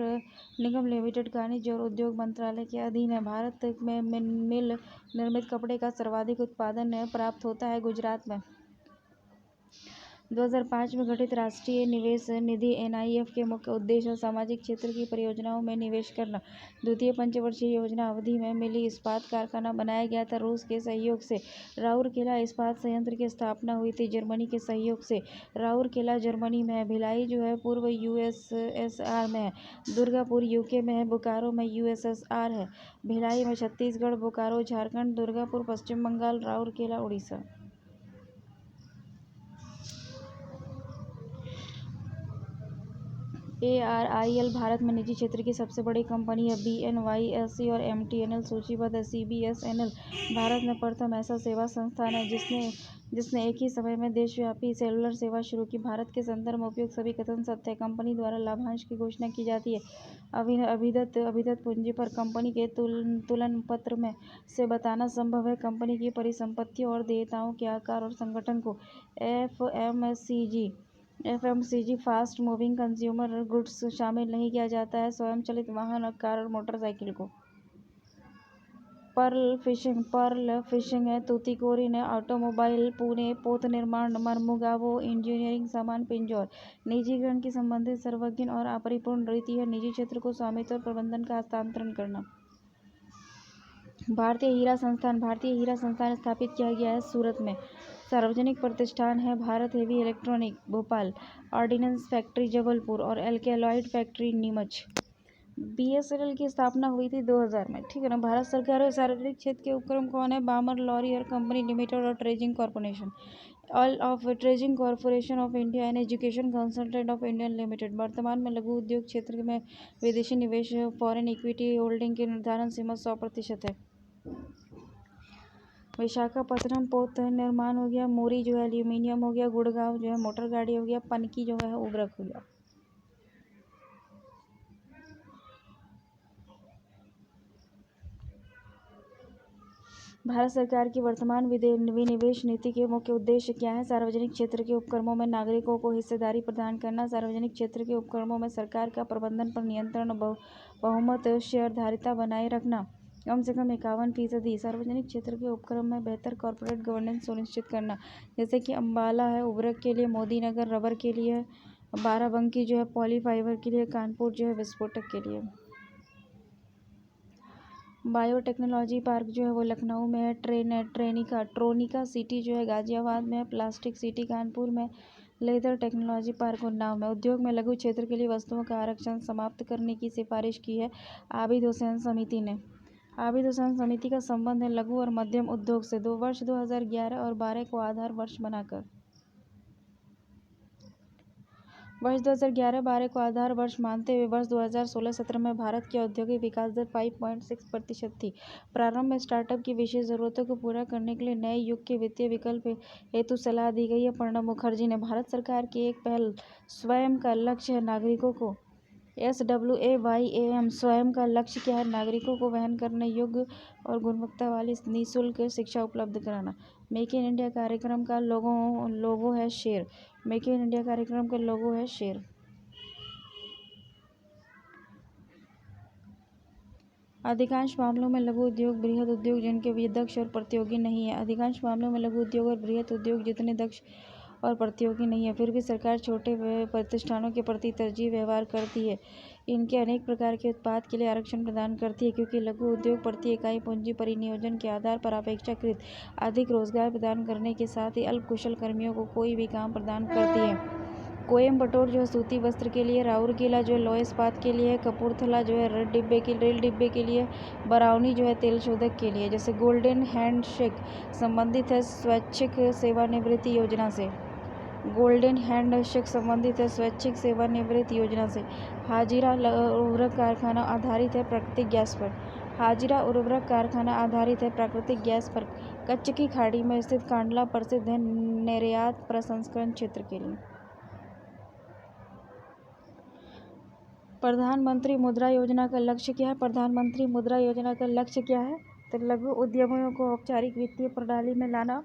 निगम लिमिटेड खनिज और उद्योग मंत्रालय के अधीन है। भारत में मिल निर्मित कपड़े का सर्वाधिक उत्पादन प्राप्त होता है गुजरात में। 2005 में गठित राष्ट्रीय निवेश निधि NIF के मुख्य उद्देश्य सामाजिक क्षेत्र की परियोजनाओं में निवेश करना। द्वितीय पंचवर्षीय योजना अवधि में मिली इस्पात कारखाना बनाया गया था। रूस के सहयोग से राउरकेला इस्पात संयंत्र की स्थापना हुई थी। जर्मनी के सहयोग से राउरकेला जर्मनी में है। भिलाई पूर्व USSR में है। दुर्गापुर UK में है। बोकारो में USSR है। भिलाई में छत्तीसगढ़, बोकारो झारखंड, दुर्गापुर पश्चिम बंगाल, राउरकेला उड़ीसा। ARIL भारत में निजी क्षेत्र की सबसे बड़ी कंपनी है। BNYSE और MTNL सूचीबद्ध है। CBSNL भारत में प्रथम ऐसा सेवा संस्थान है जिसने एक ही समय में देशव्यापी सेलुलर सेवा शुरू की। भारत के संदर्भ में उपयुक्त सभी कथन सत्य हैं। कंपनी द्वारा लाभांश की घोषणा की जाती है। अभिधत पूंजी पर कंपनी के तुलन पत्र में से बताना संभव है। कंपनी की परिसंपत्तियों और देयताओं के आकार और संगठन को FMCG fast moving consumer goods शामिल नहीं किया जाता है। स्वयं चलित वाहन और कार और मोटरसाइकिल को पर्ल फिशिंग है। तूतीकोरिन है। ऑटोमोबाइल पुणे पोत निर्माण मरमुगावो इंजीनियरिंग सामान पिंजौर। निजीकरण की संबंधित सर्वज्ञ और अपरिपूर्ण रीति है। निजी क्षेत्र को स्वामित्व और प्रबंधन का हस्तांतरण करना। भारतीय हीरा संस्थान स्थापित किया गया है सूरत में। सार्वजनिक प्रतिष्ठान है Bharat heavy electronic Bhopal, ordnance factory Jabalpur और एल्केलॉइड फैक्ट्री नीमच। BSNL की स्थापना हुई थी 2000 में। ठीक है ना। भारत सरकार और सार्वजनिक क्षेत्र के उपक्रम कौन है? बामर लॉरी और कंपनी लिमिटेड और dredging corporation of India and education consultant of India limited. वर्तमान में लघु उद्योग क्षेत्र में विदेशी निवेश फॉरेन इक्विटी होल्डिंग की निर्धारण सीमा 100% है। विशाखापत्तनम पोत निर्माण हो गया। मोरी जो है एल्यूमिनियम हो गया। गुड़गांव जो है मोटर गाड़ी हो गया। पनकी जो है उर्वरक हो गया। भारत सरकार की वर्तमान विनिवेश नीति के मुख्य उद्देश्य क्या है? सार्वजनिक क्षेत्र के उपक्रमों में नागरिकों को हिस्सेदारी प्रदान करना। सार्वजनिक क्षेत्र के उपक्रमों में सरकार का प्रबंधन पर नियंत्रण और बहुमत शेयरधारिता बनाए रखना कम से कम 51%। सार्वजनिक क्षेत्र के उपक्रम में बेहतर कॉर्पोरेट गवर्नेंस सुनिश्चित करना, जैसे कि अम्बाला है उर्वरक के लिए, मोदी नगर रबर के लिए, बाराबंकी जो है पॉलीफाइबर के लिए, कानपुर जो है विस्फोटक के लिए। बायोटेक्नोलॉजी पार्क जो है वो लखनऊ में है। ट्रोनिका सिटी जो है गाजियाबाद में है। प्लास्टिक सिटी कानपुर में। लेदर टेक्नोलॉजी पार्क उन्नाव में। उद्योग में लघु क्षेत्र के लिए वस्तुओं का आरक्षण समाप्त करने की सिफारिश की है आबिद हुसैन समिति ने। आबिद हुसैन समिति का संबंध है लघु और मध्यम उद्योग से। वर्ष 2011 और 12 को आधार वर्ष बनाकर वर्ष 2011-12 को आधार वर्ष मानते हुए वर्ष 2016-17 में भारत की औद्योगिक विकास दर 5.6% थी। प्रारंभ में स्टार्टअप की विशेष जरूरतों को पूरा करने के लिए नए युग के वित्तीय विकल्प हेतु सलाह दी गई है। प्रणब मुखर्जी ने। भारत सरकार की एक पहल स्वयं का लक्ष्य है नागरिकों को SWAYAM स्वयं का लक्ष्य क्या है? नागरिकों को वहन करने योग्य और गुणवत्ता वाली निःशुल्क शिक्षा उपलब्ध कराना। मेक इन इंडिया कार्यक्रम का लोगो है शेर। मेक इन इंडिया कार्यक्रम का लोगो है शेर। अधिकांश मामलों में लघु उद्योग बृहद उद्योग जिनके दक्ष और प्रतियोगी नहीं है। अधिकांश मामलों में लघु उद्योग और बृहद उद्योग जितने दक्ष और प्रतियोगी नहीं है, फिर भी सरकार छोटे प्रतिष्ठानों के प्रति तरजीह व्यवहार करती है। इनके अनेक प्रकार के उत्पाद के लिए आरक्षण प्रदान करती है, क्योंकि लघु उद्योग प्रति इकाई पूंजी परिनियोजन के आधार पर अपेक्षाकृत अधिक रोजगार प्रदान करने के साथ ही अल्प कुशल कर्मियों को कोई भी काम प्रदान करती है। कोयम्बटूर जो है सूती वस्त्र के लिए, राउरकेला जो है लोह इस्पात के लिए, कपूरथला जो है रेल डिब्बे के लिए, बरौनी जो है तेल शोधक के लिए। जैसे गोल्डन हैंडशेक संबंधित है स्वैच्छिक सेवानिवृत्ति योजना से। गोल्डन हैंडशेक संबंधित है स्वैच्छिक सेवानिवृत्ति योजना से। हाजिरा उर्वरक कारखाना आधारित है प्राकृतिक गैस पर। हाजिरा उर्वरक कारखाना आधारित है प्राकृतिक गैस पर। कच्छ की खाड़ी में स्थित कांडला प्रसिद्ध है निर्यात प्रसंस्करण क्षेत्र के लिए। प्रधानमंत्री मुद्रा योजना का लक्ष्य क्या है? प्रधानमंत्री मुद्रा योजना का लक्ष्य क्या है? तो लघु उद्यमियों को औपचारिक वित्तीय प्रणाली में लाना।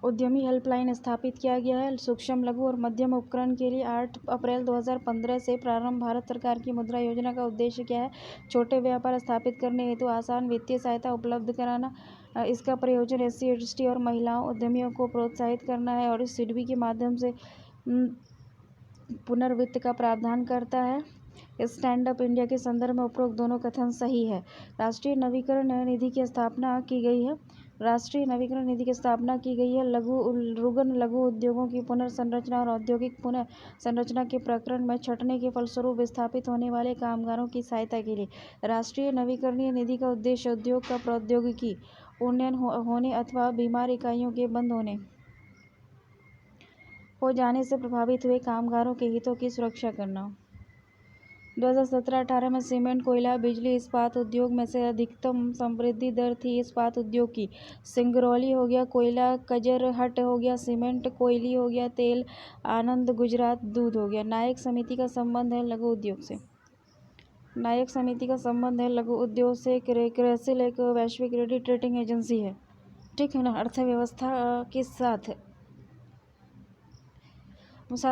उद्यमी हेल्पलाइन स्थापित किया गया है। सूक्ष्म लघु और मध्यम उपकरण के लिए 8 अप्रैल 2015 से प्रारंभ। भारत सरकार की मुद्रा योजना का उद्देश्य क्या है? छोटे व्यापार स्थापित करने हेतु आसान वित्तीय सहायता उपलब्ध कराना। इसका प्रयोजन SC ST और महिलाओं उद्यमियों को प्रोत्साहित करना है और इस सिडबी के माध्यम से पुनर्वित्त का प्रावधान करता है। स्टैंड अप इंडिया के संदर्भ में उपरोक्त दोनों कथन सही है। राष्ट्रीय नवीकरण निधि की स्थापना की गई है। लघु उद्योगों की पुनर्संरचना और औद्योगिक पुनर्संरचना के प्रकरण में छंटनी के फलस्वरूप विस्थापित होने वाले कामगारों की सहायता के लिए। राष्ट्रीय नवीकरणीय निधि का उद्देश्य उद्योग का प्रौद्योगिकी उन्नयन होने अथवा बीमार इकाइयों के बंद हो जाने से प्रभावित हुए कामगारों के हितों की सुरक्षा करना। 2017-18 में सीमेंट, कोयला, बिजली, इस्पात उद्योग में से अधिकतम समृद्धि दर थी इस्पात उद्योग की। सिंगरौली हो गया, कोयला कजरहट हो गया, सीमेंट कोयली हो गया, तेल आनंद गुजरात, दूध हो गया। नायक समिति का संबंध है लघु उद्योग से। नायक समिति का संबंध है लघु उद्योग से। क्रिसिल एक वैश्विक क्रेडिट रेटिंग एजेंसी है, ठीक है ना। अर्थव्यवस्था के साथ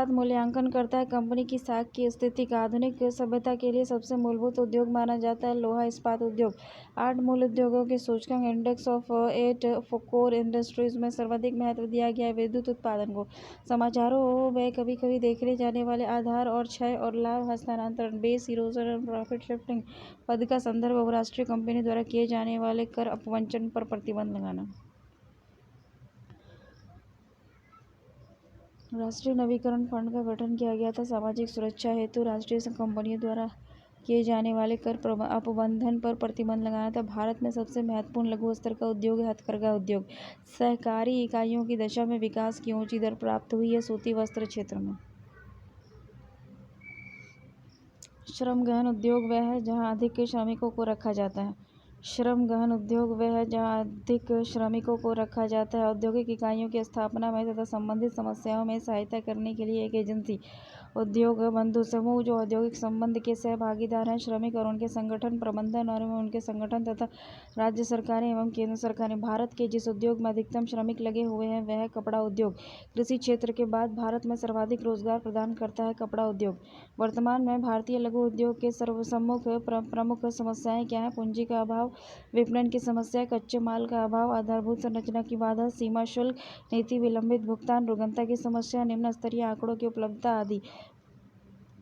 मूल्यांकन करता है कंपनी की साख की स्थिति का। आधुनिक सभ्यता के लिए सबसे मूलभूत उद्योग माना जाता है लोहा इस्पात उद्योग। 8 मूल उद्योगों के सूचकांक इंडेक्स ऑफ 8 कोर इंडस्ट्रीज में सर्वाधिक महत्व दिया गया है विद्युत उत्पादन को। समाचारों में कभी कभी देखे जाने वाले आधार और क्षय और लाभ हस्तांतरण, बेस इरोजन और प्रॉफिट शिफ्टिंग पद का संदर्भ बहुराष्ट्रीय कंपनी द्वारा किए जाने वाले कर अपवंचन पर प्रतिबंध लगाना। राष्ट्रीय नवीकरण फंड का गठन किया गया था सामाजिक सुरक्षा हेतु। राष्ट्रीय कंपनियों द्वारा किए जाने वाले कर अपबंधन पर प्रतिबंध लगाना था। भारत में सबसे महत्वपूर्ण लघु स्तर का उद्योग है हथकरघा उद्योग। सहकारी इकाइयों की दशा में विकास की ऊंची दर प्राप्त हुई है सूती वस्त्र क्षेत्र में। श्रम गहन उद्योग वह है जहां अधिक श्रमिकों को रखा जाता है। श्रम गहन उद्योग वह है जहां अधिक श्रमिकों को रखा जाता है। औद्योगिक इकाइयों की स्थापना में तथा संबंधित समस्याओं में सहायता करने के लिए एक एजेंसी। उद्योग बंधु समूह जो औद्योगिक संबंध के सहभागीदार हैं। श्रमिक और उनके संगठन, प्रबंधन और उनके संगठन तथा राज्य सरकारें एवं केंद्र सरकारें। भारत के जिस उद्योग में अधिकतम श्रमिक लगे हुए हैं वह है कपड़ा उद्योग। कृषि क्षेत्र के बाद भारत में सर्वाधिक रोजगार प्रदान करता है कपड़ा उद्योग। वर्तमान में भारतीय लघु उद्योग के प्रमुख समस्याएं क्या हैं? पूंजी का अभाव, विपणन की समस्या, कच्चे माल का अभाव, आधारभूत संरचना की बाधा, सीमा शुल्क नीति, विलंबित भुगतान, रुग्णता की समस्या, निम्न स्तरीय आंकड़ों की उपलब्धता आदि।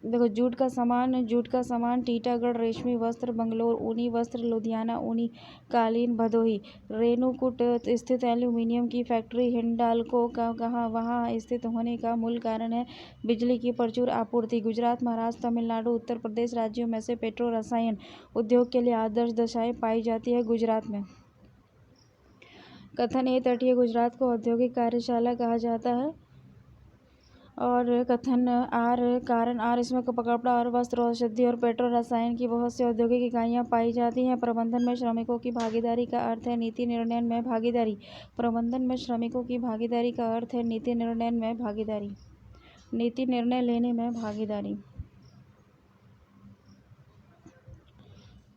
देखो, जूट का सामान टीटागढ़ रेशमी वस्त्र, बंगलोर ऊनी वस्त्र, लुधियाना ऊनी कालीन, भदोही रेणुकूट स्थित एल्यूमीनियम की फैक्ट्री, हिंडाल्को का वहाँ स्थित होने का मूल कारण है बिजली की प्रचुर आपूर्ति। गुजरात, महाराष्ट्र, तमिलनाडु, उत्तर प्रदेश राज्यों में से पेट्रो रसायन उद्योग के लिए आदर्श दशाएं पाई जाती है गुजरात में। कथन ए, तटीय गुजरात को औद्योगिक कार्यशाला कहा जाता है। और कथन आर, कारण आर, इसमें कपड़ा और वस्त्र, औषधि और पेट्रो रसायन की बहुत सी औद्योगिक इकाइयां पाई जाती हैं। प्रबंधन में श्रमिकों की भागीदारी का अर्थ है नीति निर्णय में भागीदारी। प्रबंधन में श्रमिकों की भागीदारी का अर्थ है नीति निर्णय में भागीदारी। नीति निर्णय लेने में भागीदारी।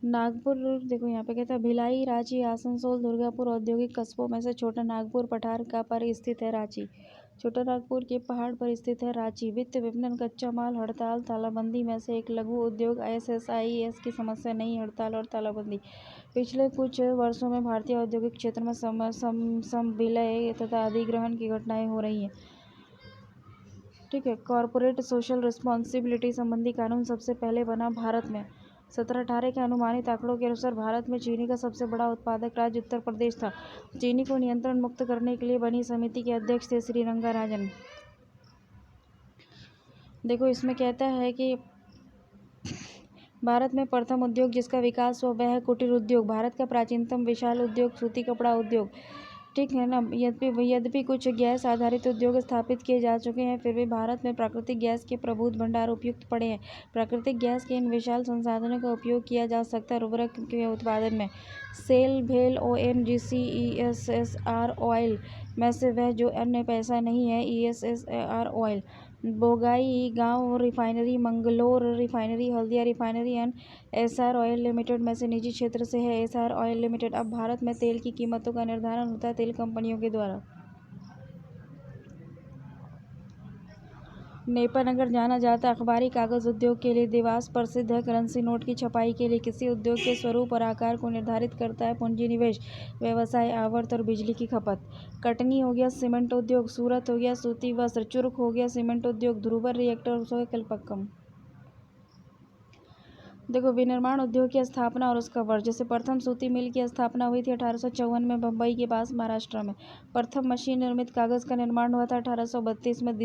नागपुर, देखो यहाँ पे कहता है भिलाई, रांची, आसनसोल, दुर्गापुर औद्योगिक कस्बों में से छोटा नागपुर पठार का पर स्थित है रांची। छोटा नागपुर के पहाड़ पर स्थित है रांची। वित्त, विपणन, कच्चा माल, हड़ताल, तालाबंदी में से एक लघु उद्योग एसएसआईएस की समस्या नहीं, हड़ताल और तालाबंदी। पिछले कुछ वर्षों में भारतीय औद्योगिक क्षेत्र में विलय तथा अधिग्रहण की घटनाएं हो रही हैं, ठीक है। कॉरपोरेट सोशल रिस्पॉन्सिबिलिटी संबंधी कानून सबसे पहले बना भारत में। 17-18 के अनुमानित आंकड़ों के अनुसार भारत में चीनी का सबसे बड़ा उत्पादक राज्य उत्तर प्रदेश था। चीनी को नियंत्रण मुक्त करने के लिए बनी समिति के अध्यक्ष थे श्री रंगाराजन। देखो, इसमें कहता है कि भारत में प्रथम उद्योग जिसका विकास हुआ वह है कुटीर उद्योग। भारत का प्राचीनतम विशाल उद्योग सूती कपड़ा उद्योग, ठीक है ना। यद्यपि कुछ गैस आधारित उद्योग स्थापित किए जा चुके हैं, फिर भी भारत में प्राकृतिक गैस के प्रभुत भंडार उपयुक्त पड़े हैं। प्राकृतिक गैस के इन विशाल संसाधनों का उपयोग किया जा सकता है उर्वरक के उत्पादन में। सेल, भेल, ओएनजीसी, ईएसएसआर ऑयल में से वह जो अन्य पैसा नहीं है ईएसएसआर ऑयल। बोंगाई गांव refinery, Mangalore refinery, Haldia refinery and SR oil limited में से निजी क्षेत्र से है एसआर ऑयल लिमिटेड। अब भारत में तेल की कीमतों का निर्धारण होता है तेल कंपनियों के द्वारा। नेपानगर जाना जाता अखबारी कागज उद्योग के लिए देवास प्रसिद्ध है। करेंसी नोट की छपाई के लिए किसी उद्योग के स्वरूप और आकार को निर्धारित करता है पूंजी निवेश, व्यवसाय आवर्त और बिजली की खपत। कटनी हो गया सीमेंट उद्योग, सूरत हो गया सूती वस्त्र, चुर्क हो गया सीमेंट उद्योग, ध्रुवर रिएक्टर हो गया कलपक्कम। देखो, विनिर्माण उद्योग की स्थापना और उसका वर्ष। जैसे प्रथम सूती मिल की स्थापना हुई थी 1854 में बम्बई के पास महाराष्ट्र में। प्रथम मशीन निर्मित कागज का निर्माण हुआ था 1832 में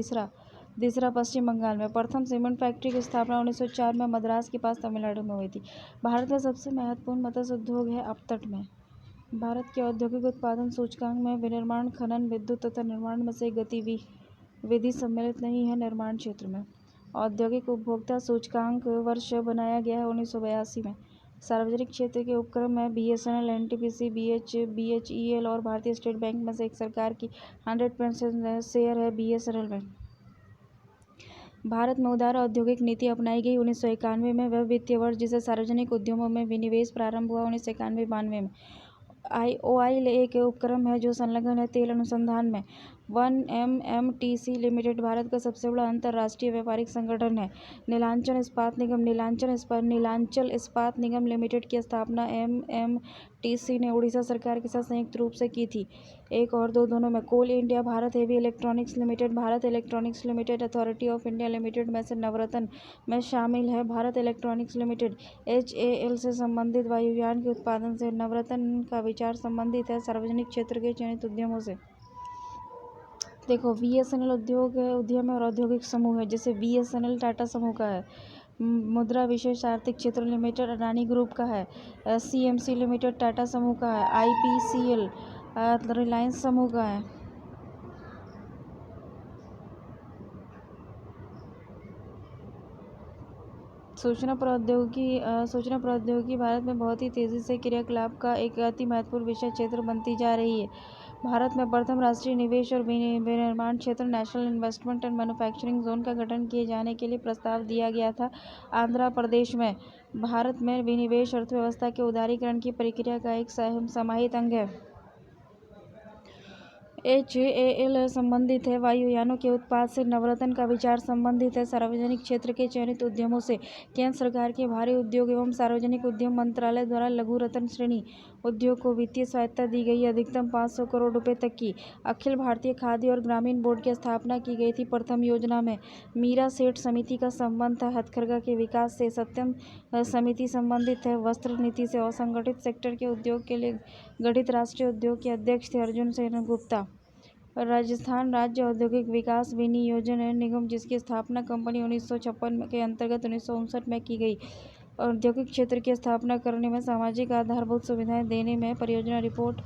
दिसरा पश्चिम बंगाल में। प्रथम सीमेंट फैक्ट्री की स्थापना 1904 में मद्रास के पास तमिलनाडु में हुई थी। भारत में सबसे महत्वपूर्ण मत्स्य उद्योग है अपतट में। भारत के औद्योगिक उत्पादन सूचकांक में विनिर्माण, खनन, विद्युत तथा निर्माण में से गतिविधि सम्मिलित नहीं है निर्माण क्षेत्र में। औद्योगिक उपभोक्ता सूचकांक वर्ष बनाया गया है 1982 में। सार्वजनिक क्षेत्र के उपक्रम में BSNL, NTPC, BHEL और भारतीय स्टेट बैंक में से एक सरकार की 100% शेयर है BSNL में। भारत में उदार औद्योगिक नीति अपनाई गई 1991 में। वह वित्तीय वर्ष जिसे सार्वजनिक उद्यमों में विनिवेश प्रारंभ हुआ 1991-92 में। OIL एक उपक्रम है जो संलग्न है तेल अनुसंधान में। 1MMTC लिमिटेड भारत का सबसे बड़ा अंतर्राष्ट्रीय व्यापारिक संगठन है। नीलांचल इस्पात निगम लिमिटेड की स्थापना MMTC ने उड़ीसा सरकार के साथ संयुक्त रूप से की थी। 1 और 2 दोनों में। Coal India, Bharat heavy electronics limited, Bharat electronics limited, authority of India limited में से नवरत्न में शामिल है। भारत इलेक्ट्रॉनिक्स लिमिटेड HAL से संबंधित वायुयान के उत्पादन से। नवरत्न का विचार संबंधित है सार्वजनिक क्षेत्र के चयनित उद्यमों से। देखो, BSNL उद्यम और औद्योगिक समूह है, जैसे BSNL टाटा समूह का है। मुद्रा विशेष आर्थिक क्षेत्र लिमिटेड अडानी ग्रुप का है। CMC लिमिटेड टाटा समूह का है। IPCL रिलायंस समूह का है। सूचना प्रौद्योगिकी भारत में बहुत ही तेजी से क्रियाकलाप का एक अति महत्वपूर्ण विषय क्षेत्र बनती जा रही है। भारत में प्रथम राष्ट्रीय निवेश और विनिर्माण क्षेत्र national investment and manufacturing zone का गठन किए जाने के लिए प्रस्ताव दिया गया था। आंध्र प्रदेश में। भारत में विनिवेश अर्थव्यवस्था के उदारीकरण की प्रक्रिया का एक समाहित अंग है। HAL संबंधित है वायुयानों के उत्पाद से। नवरत्न का विचार संबंधित है सार्वजनिक क्षेत्र के चयनित उद्यमों से। केंद्र सरकार के भारी उद्योग एवं सार्वजनिक उद्यम मंत्रालय द्वारा लघु रत्न श्रेणी उद्योग को वित्तीय सहायता दी गई, अधिकतम 500 करोड़ रुपए तक की। अखिल भारतीय खाद्य और ग्रामीण बोर्ड की स्थापना की गई थी प्रथम योजना में। मीरा सेठ समिति का संबंध था हथकरघा के विकास से। सत्यम समिति संबंधित है वस्त्र नीति से। असंगठित सेक्टर के उद्योग के लिए गठित राष्ट्रीय उद्योग के अध्यक्ष थे अर्जुन सेनगुप्ता। राजस्थान राज्य औद्योगिक विकास विनियोजन निगम, जिसकी स्थापना कंपनी 1956 के अंतर्गत 1959 में की गई। औद्योगिक क्षेत्र की स्थापना करने में, सामाजिक आधारभूत सुविधाएं देने में, परियोजना रिपोर्ट,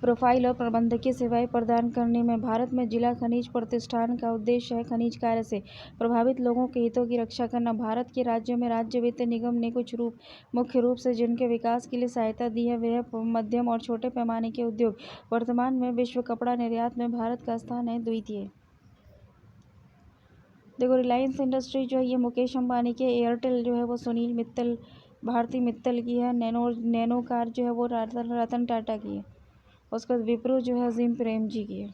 प्रोफाइल और प्रबंधकीय सेवाएं प्रदान करने में। भारत में जिला खनिज प्रतिष्ठान का उद्देश्य है खनिज कार्य से प्रभावित लोगों के हितों की रक्षा करना। भारत के राज्यों में राज्य वित्त निगम ने मुख्य रूप से जिनके विकास के लिए सहायता दी है वे है मध्यम और छोटे पैमाने के उद्योग। वर्तमान में विश्व कपड़ा निर्यात में भारत का स्थान है द्वितीय। देखो, रिलायंस इंडस्ट्री जो है ये मुकेश अंबानी की है। एयरटेल जो है वो सुनील मित्तल, भारती मित्तल की है। नैनो कार जो है वो रतन टाटा की है। उसके बाद विप्रो जो है अजीम प्रेमजी की है।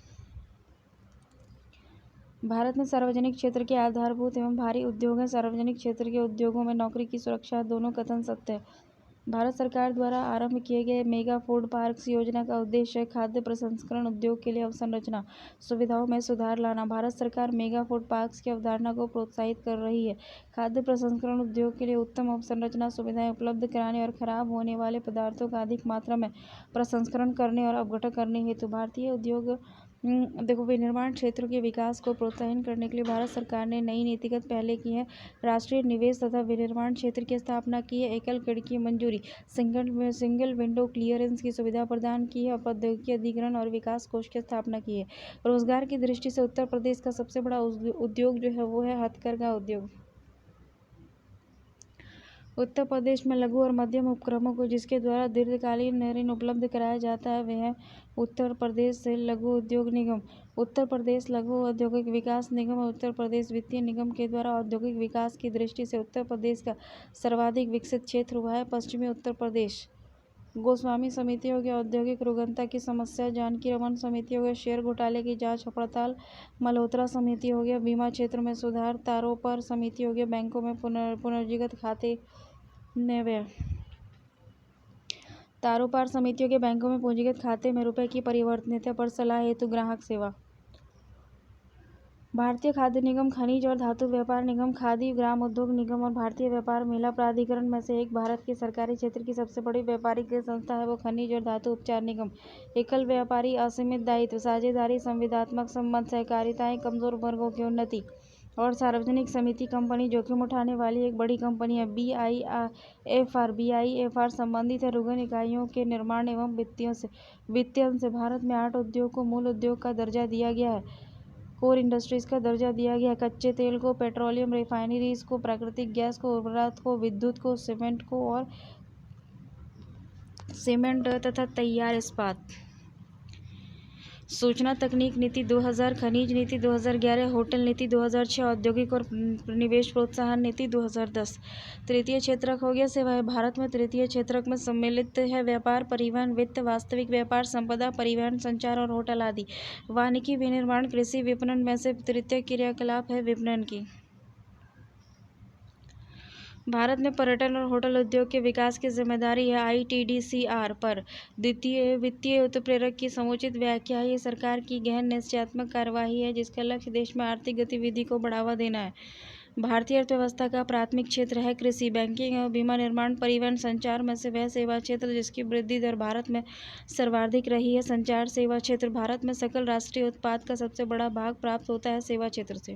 भारत में सार्वजनिक क्षेत्र के आधारभूत एवं भारी उद्योग हैं। सार्वजनिक क्षेत्र के उद्योगों में नौकरी की सुरक्षा दोनों कथन सत्य है। भारत सरकार द्वारा आरंभ किए गए मेगा फूड पार्क्स योजना का उद्देश्य है खाद्य प्रसंस्करण उद्योग के लिए अवसंरचना सुविधाओं में सुधार लाना। भारत सरकार मेगा फूड पार्क्स की अवधारणा को प्रोत्साहित कर रही है। खाद्य प्रसंस्करण उद्योग के लिए उत्तम अवसंरचना सुविधाएं उपलब्ध कराने और खराब होने वाले पदार्थों का अधिक मात्रा में प्रसंस्करण करने और अपघटन करने हेतु भारतीय उद्योग देखो, विनिर्माण क्षेत्र के विकास को प्रोत्साहन करने के लिए भारत सरकार ने नई नीतिगत पहलें की हैं। राष्ट्रीय निवेश तथा विनिर्माण क्षेत्र की स्थापना की है। एकल खिड़की मंजूरी, सिंगल विंडो क्लियरेंस की सुविधा प्रदान की है। प्रौद्योगिकी अधिग्रहण और विकास कोष की स्थापना की है। रोजगार की दृष्टि से उत्तर प्रदेश का सबसे बड़ा उद्योग जो है वो है हथकरघा उद्योग। उत्तर प्रदेश में लघु और मध्यम उपक्रमों को जिसके द्वारा दीर्घकालीन ऋण उपलब्ध कराया जाता है वह है उत्तर प्रदेश लघु उद्योग निगम। उत्तर प्रदेश लघु औद्योगिक विकास निगम और उत्तर प्रदेश वित्तीय निगम के द्वारा औद्योगिक विकास की दृष्टि से उत्तर प्रदेश का सर्वाधिक विकसित क्षेत्र हुआ है पश्चिमी उत्तर प्रदेश। गोस्वामी समिति हो गया औद्योगिक रुग्णता की समस्या। जानकी रमन समिति हो गया शेयर घोटाले की जांच पड़ताल। मल्होत्रा समिति हो गया बीमा क्षेत्र में सुधार। तारोपर समिति हो गया बैंकों में पुनर्जीवित खाते में तारोपार समितियों के बैंकों में पूंजीगत खाते में रुपए की परिवर्तनीयता पर सलाह हेतु ग्राहक सेवा। भारतीय खाद्य निगम, खनिज और धातु व्यापार निगम, खादी ग्राम उद्योग निगम और भारतीय व्यापार मेला प्राधिकरण में से एक भारत के सरकारी क्षेत्र की सबसे बड़ी व्यापारिक संस्था है वो खनिज और धातु उपचार निगम। एकल व्यापारी, असीमित दायित्व, साझेदारी, संविदात्मक संबंध, सहकारिताएं, कमजोर वर्गों की उन्नति और सार्वजनिक समिति कंपनी जोखिम उठाने वाली एक बड़ी कंपनी है। BIFR संबंधित है रुग्ण इकाइयों के निर्माण एवं वित्तीयन से। भारत में 8 उद्योग को मूल उद्योग का दर्जा दिया गया है। कोर इंडस्ट्रीज का दर्जा दिया गया। कच्चे तेल को, पेट्रोलियम रिफाइनरीज को, प्राकृतिक गैस को, उर्वरक को, विद्युत को, सीमेंट तथा तैयार इस्पात। सूचना तकनीक नीति 2000, खनिज नीति 2011, होटल नीति 2006, औद्योगिक और निवेश प्रोत्साहन नीति 2010। तृतीय क्षेत्रक हो गया सेवाएं। भारत में तृतीय क्षेत्रक में सम्मिलित है व्यापार, परिवहन, वित्त, वास्तविक व्यापार, संपदा, परिवहन, संचार और होटल आदि। वानिकी, विनिर्माण, कृषि, विपणन में से तृतीय क्रियाकलाप है विपणन की। भारत में पर्यटन और होटल उद्योग के विकास की जिम्मेदारी है ITDCR पर। द्वितीय वित्तीय उत्प्रेरक की समुचित व्याख्या ये सरकार की गहन निश्चयात्मक कार्यवाही है जिसका लक्ष्य देश में आर्थिक गतिविधि को बढ़ावा देना है। भारतीय अर्थव्यवस्था का प्राथमिक क्षेत्र है कृषि, बैंकिंग और बीमा, निर्माण, परिवहन, संचार में से वह सेवा क्षेत्र जिसकी वृद्धि दर भारत में सर्वाधिक रही है। संचार सेवा क्षेत्र। भारत में सकल राष्ट्रीय उत्पाद का सबसे बड़ा भाग प्राप्त होता है सेवा क्षेत्र से।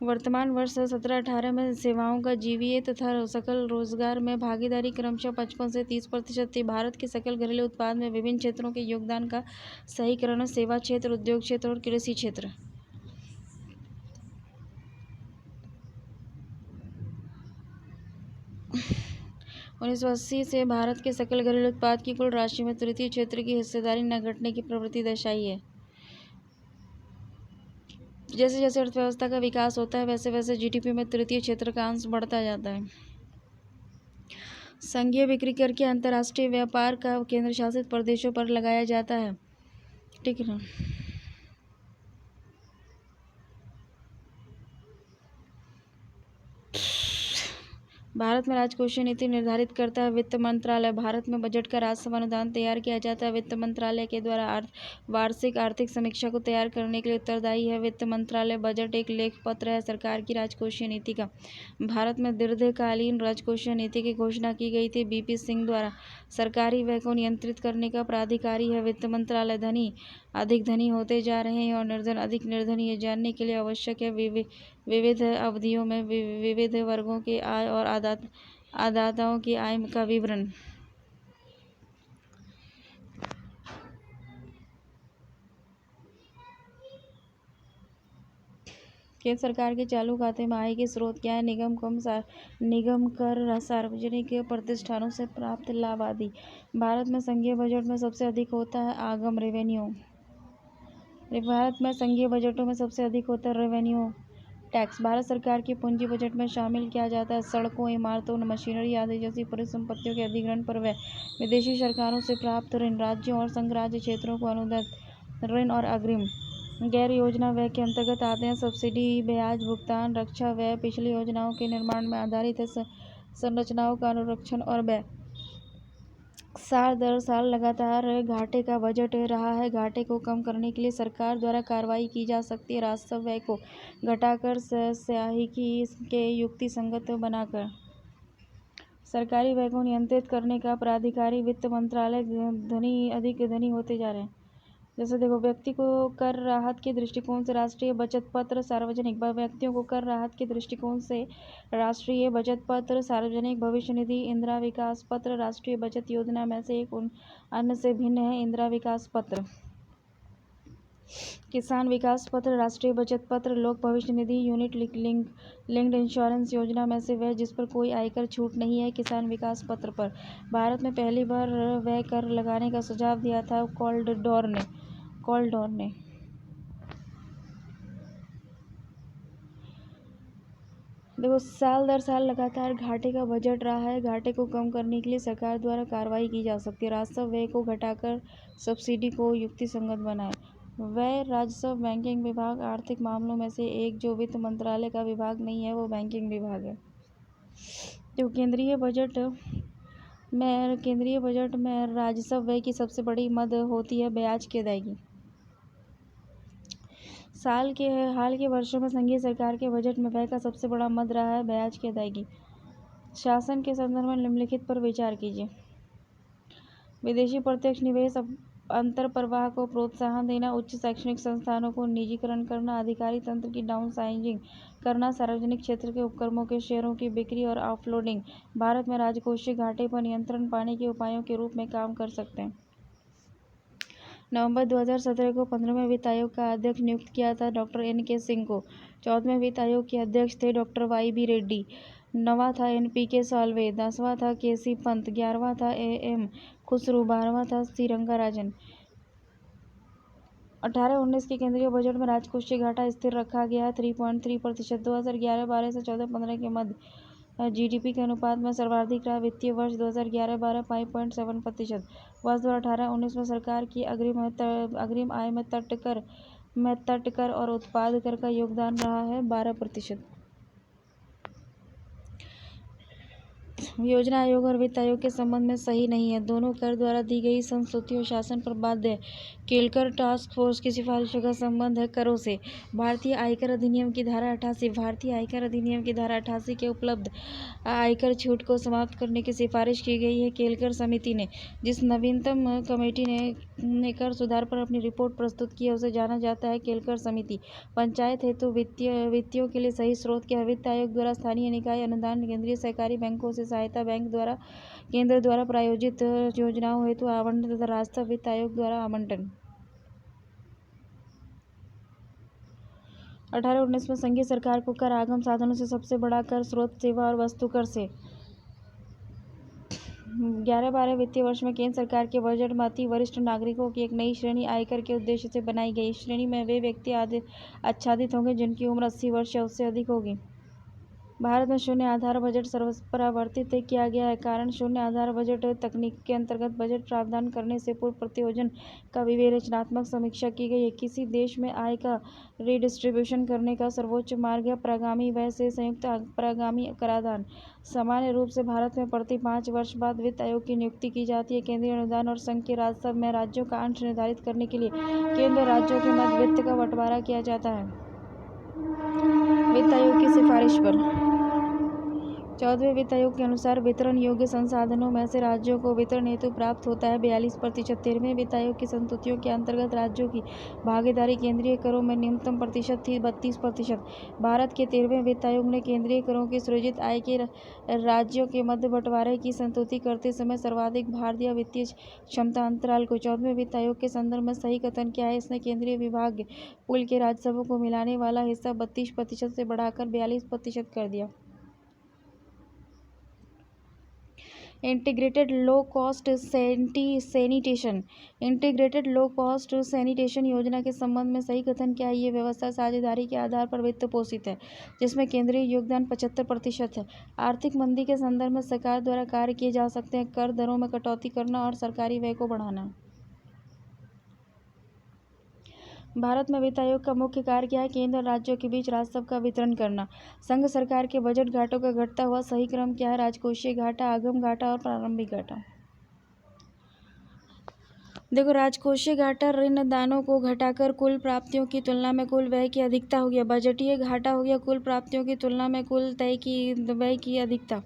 वर्तमान वर्ष 17-18 में सेवाओं का जीवीए तथा सकल रोजगार में भागीदारी क्रमशः 55 से 30% थी। भारत के सकल घरेलू उत्पाद में विभिन्न क्षेत्रों के योगदान का सहीकरण सेवा क्षेत्र, उद्योग क्षेत्र और कृषि क्षेत्र। 1980 से भारत के सकल घरेलू उत्पाद की कुल राशि में तृतीय क्षेत्र की हिस्सेदारी न घटने की प्रवृत्ति दर्शाई है। जैसे जैसे अर्थव्यवस्था का विकास होता है वैसे वैसे जीडीपी में तृतीय क्षेत्र का अंश बढ़ता जाता है। संघीय बिक्री कर के अंतर्राष्ट्रीय व्यापार का केंद्र शासित प्रदेशों पर लगाया जाता है। ठीक है ना। भारत में राजकोषीय नीति निर्धारित करता है वित्त मंत्रालय। भारत में बजट का राजस्व अनुदान तैयार किया जाता है। वित्त मंत्रालय के द्वारा वार्षिक आर्थिक समीक्षा को तैयार करने के लिए उत्तरदायी है। वित्त मंत्रालय बजट एक लेख पत्र है सरकार की राजकोषीय नीति का। भारत में दीर्घकालीन राजकोषीय नीति की घोषणा की गई थी BP सिंह द्वारा। सरकारी व्यय को नियंत्रित करने का प्राधिकारी है वित्त मंत्रालय। धनी अधिक धनी होते जा रहे हैं और निर्धन अधिक निर्धन, ये जानने के लिए आवश्यक है विविध अवधियों में विविध वर्गों के आय और आदाताओं की आय का विवरण। केंद्र सरकार के चालू खाते में आय के स्रोत क्या है? निगम कर, सार्वजनिक प्रतिष्ठानों से प्राप्त लाभ आदि। भारत में संघीय बजट में सबसे अधिक होता है आगम रेवेन्यू। भारत में संघीय बजटों में सबसे अधिक होता है रेवेन्यू टैक्स। भारत सरकार के पूंजी बजट में शामिल किया जाता है सड़कों, इमारतों, मशीनरी आदि जैसी परिसंपत्तियों के अधिग्रहण पर व्यय, विदेशी सरकारों से प्राप्त ऋण, राज्यों और संघ राज्य क्षेत्रों को अनुदान ऋण और अग्रिम गैर योजना व्यय के अंतर्गत आते हैं। सब्सिडी, ब्याज भुगतान, रक्षा व्यय पिछली योजनाओं के निर्माण में आधारित है। संरचनाओं का अनुरक्षण और व्यय। साल दर साल लगातार घाटे का बजट रहा है। घाटे को कम करने के लिए सरकार द्वारा कार्रवाई की जा सकती है राजस्व व्यय को घटाकर स्याही के युक्ति संगत बनाकर। सरकारी व्यय को नियंत्रित करने का प्राधिकारी वित्त मंत्रालय। अधिक धनी होते जा रहे हैं। जैसे देखो, व्यक्ति को कर राहत के दृष्टिकोण से राष्ट्रीय बचत पत्र, सार्वजनिक व्यक्तियों को कर राहत के दृष्टिकोण से राष्ट्रीय बचत पत्र, सार्वजनिक भविष्य निधि, इंदिरा विकास पत्र राष्ट्रीय बचत योजना में से एक अन्य से भिन्न है। इंदिरा विकास पत्र, किसान विकास पत्र, राष्ट्रीय बचत पत्र, लोक भविष्य निधि, यूनिट लिंक्ड इंश्योरेंस योजना में से वह जिस पर कोई आयकर छूट नहीं है। किसान विकास पत्र पर भारत में पहली बार व्यय कर लगाने का सुझाव दिया था कॉल्डडोर ने। देखो, साल दर साल लगातार घाटे का बजट रहा है। घाटे को कम करने के लिए सरकार द्वारा कार्रवाई की जा सकती है। राजस्व व्यय को घटाकर सब्सिडी को युक्तिसंगत बनाए। व्यय राजस्व बैंकिंग विभाग आर्थिक मामलों में से एक जो वित्त मंत्रालय का विभाग नहीं है वो बैंकिंग विभाग है। तो केंद्रीय बजट में राजस्व व्यय की सबसे बड़ी मद होती है ब्याज की अदायगी। हाल के वर्षों में संघीय सरकार के बजट में व्यय का सबसे बड़ा मद रहा है ब्याज की अदायगी। शासन के संदर्भ में निम्नलिखित पर विचार कीजिए। विदेशी प्रत्यक्ष निवेश अंतर प्रवाह को प्रोत्साहन देना, उच्च शैक्षणिक संस्थानों को निजीकरण करना, अधिकारी तंत्र की डाउनसाइजिंग करना, सार्वजनिक क्षेत्र के उपक्रमों के शेयरों की बिक्री और ऑफलोडिंग भारत में राजकोषीय घाटे पर नियंत्रण पाने के उपायों के रूप में काम कर सकते हैं। नवंबर 2017 को 15वें वित्त आयोग का अध्यक्ष नियुक्त किया था डॉक्टर N.K. सिंह को। 14वें वित्त आयोग के अध्यक्ष थे डॉक्टर Y.B. रेड्डी। 9वां था N.P.K. साल्वे। 10वां था K.C. पंत। 11वां था A.M. खुसरू। 12वां था C. रंगाराजन। 18-19 के केंद्रीय बजट में राजकोषीय घाटा स्थिर रखा गया है 3.3%। 2011-12 से 14-15 के मध्य जीडीपी के अनुपात में सर्वाधिक रहा। वित्तीय वर्ष 2011-12 5.7%। वर्ष 2018-19 में सरकार की अग्रिम आय में तट कर और उत्पाद कर का योगदान रहा है 12%। योजना आयोग और वित्त आयोग के संबंध में सही नहीं है। दोनों कर द्वारा दी गई संस्तुतियों शासन पर बाध्य है। केलकर टास्क फोर्स की सिफारिशों का संबंध है करों से। भारतीय आयकर अधिनियम की धारा 88। भारतीय आयकर अधिनियम की धारा 88 के उपलब्ध आयकर छूट को समाप्त करने की सिफारिश की गई है केलकर समिति ने। जिस नवीनतम कमेटी ने कर सुधार पर अपनी रिपोर्ट प्रस्तुत की है उसे जाना जाता है केलकर समिति। पंचायत हेतु वित्तियों के लिए सही स्रोत क्या है? वित्त आयोग द्वारा स्थानीय निकाय अनुदान, केंद्रीय सहकारी बैंकों से सहायता, बैंक द्वारा केंद्र द्वारा प्रायोजित योजनाओं हेतु आवंटन तथा राजस्व वित्त आयोग द्वारा आवंटन। 18-19 में संघीय सरकार को कर आगम साधनों से सबसे बड़ा कर स्रोत सेवा और वस्तु कर से। 11-12 वित्तीय वर्ष में केंद्र सरकार के बजट में अति वरिष्ठ नागरिकों की एक नई श्रेणी आयकर के उद्देश्य से बनाई गई। इस श्रेणी में वे व्यक्ति आच्छादित होंगे जिनकी उम्र 80 वर्ष या उससे अधिक होगी। भारत में शून्य आधार बजट सर्वपरावर्तित किया गया है। कारण शून्य आधार बजट तकनीक के अंतर्गत बजट प्रावधान करने से पूर्व प्रतियोजन का विवेचनात्मक समीक्षा की गई है। किसी देश में आय का रिडिस्ट्रीब्यूशन करने का सर्वोच्च मार्ग है प्रगामी व्यय से संयुक्त प्रगामी कराधान। सामान्य रूप से भारत में प्रति 5 वर्ष बाद वित्त आयोग की नियुक्ति की जाती है। केंद्रीय अनुदान और संघ के राजस्व में राज्यों का अंश निर्धारित करने के लिए केंद्र और राज्यों के मध्य वित्त का बंटवारा किया जाता है। वित्त आयोग की सिफारिश पर 14वें वित्त आयोग के अनुसार वितरण योग्य संसाधनों में से राज्यों को वितरण हेतु प्राप्त होता है 42%। 13वें वित्त आयोग की संस्तुतियों के अंतर्गत राज्यों की भागीदारी केंद्रीय करों में न्यूनतम प्रतिशत थी 32%। भारत के 13वें वित्त आयोग ने केंद्रीय करों की सृजित आय के राज्यों के मध्य बंटवारे की संस्तुति करते समय सर्वाधिक भार दिया वित्तीय क्षमता अंतराल को। 14वें वित्त आयोग के संदर्भ में सही कथन क्या है? इसने केंद्रीय विभाग पुल के राजस्वों को मिलाने वाला हिस्सा 32% से बढ़ाकर 42% कर दिया। Integrated low cost sanitation. Integrated low cost sanitation योजना के संबंध में सही कथन क्या है? ये व्यवस्था साझेदारी के आधार पर वित्त पोषित है जिसमें केंद्रीय योगदान 75% है। आर्थिक मंदी के संदर्भ में सरकार द्वारा कार्य किए जा सकते हैं कर दरों में कटौती करना और सरकारी व्यय को बढ़ाना। भारत में वित्त आयोग का मुख्य कार्य क्या है? केंद्र और राज्यों के बीच राजस्व का वितरण करना। संघ सरकार के बजट घाटों का घटता हुआ सही क्रम क्या है? राजकोषीय घाटा, आगम घाटा और प्रारंभिक घाटा। देखो, राजकोषीय घाटा ऋण दानों को घटाकर कुल प्राप्तियों की तुलना में कुल व्यय की अधिकता हो गया। बजटीय घाटा हो गया कुल प्राप्तियों की तुलना में कुल व्यय की अधिकता।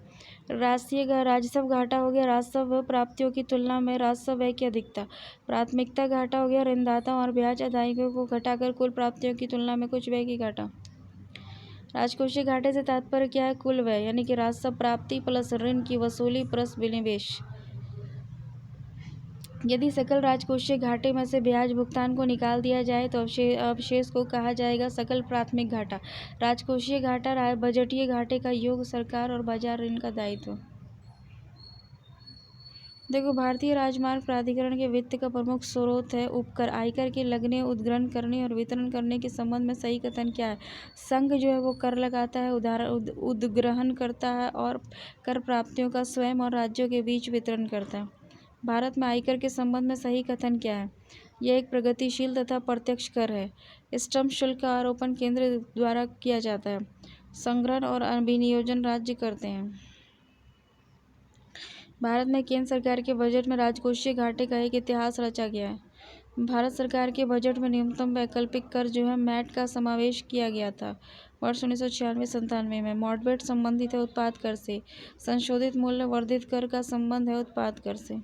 राजस्व घाटा हो गया राजस्व प्राप्तियों की तुलना में राजस्व व्यय की अधिकता। प्राथमिकता घाटा हो गया ऋणदाताओं और ब्याज अदायगियों को घटाकर कुल प्राप्तियों की तुलना में कुछ व्यय की घाटा। राजकोषीय घाटे से तात्पर्य क्या है? कुल व्यय यानी कि राजस्व प्राप्ति प्लस ऋण की वसूली प्लस विनिवेश। यदि सकल राजकोषीय घाटे में से ब्याज भुगतान को निकाल दिया जाए तो अवशेष को कहा जाएगा सकल प्राथमिक घाटा। राजकोषीय घाटा बजटीय घाटे का योग, सरकार और बाजार ऋण का दायित्व। देखो, भारतीय राजमार्ग प्राधिकरण के वित्त का प्रमुख स्रोत है उपकर। आयकर के लगने, उद्ग्रहण करने और वितरण करने के संबंध में सही कथन क्या है? संघ जो है वो कर लगाता है, उद्ग्रहण करता है और कर प्राप्तियों का स्वयं और राज्यों के बीच वितरण करता है। भारत में आयकर के संबंध में सही कथन क्या है? यह एक प्रगतिशील तथा प्रत्यक्ष कर है। स्टम्प शुल्क का आरोपण केंद्र द्वारा किया जाता है। संग्रहण और विनियोजन राज्य करते हैं। भारत में केंद्र सरकार के बजट में राजकोषीय घाटे का एक इतिहास रचा गया है। भारत सरकार के बजट में न्यूनतम वैकल्पिक कर जो है मैट का समावेश किया गया था वर्ष 1996-97 में। मॉडरेट संबंधित है उत्पाद कर से। संशोधित मूल्य वर्धित कर का संबंध है उत्पाद कर से।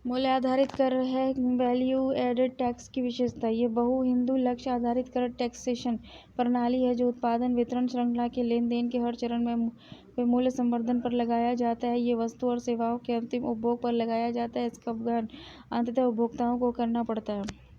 मूल्य आधारित कर है वैल्यू एडेड टैक्स की विशेषता। ये बहु हिंदू लक्ष्य आधारित कर टैक्सेशन प्रणाली है जो उत्पादन वितरण श्रृंखला के लेन देन के हर चरण में वे मूल्य संवर्धन पर लगाया जाता है। ये वस्तु और सेवाओं के अंतिम उपभोग पर लगाया जाता है। इसका भुगतान अंततः उपभोक्ताओं को करना पड़ता है।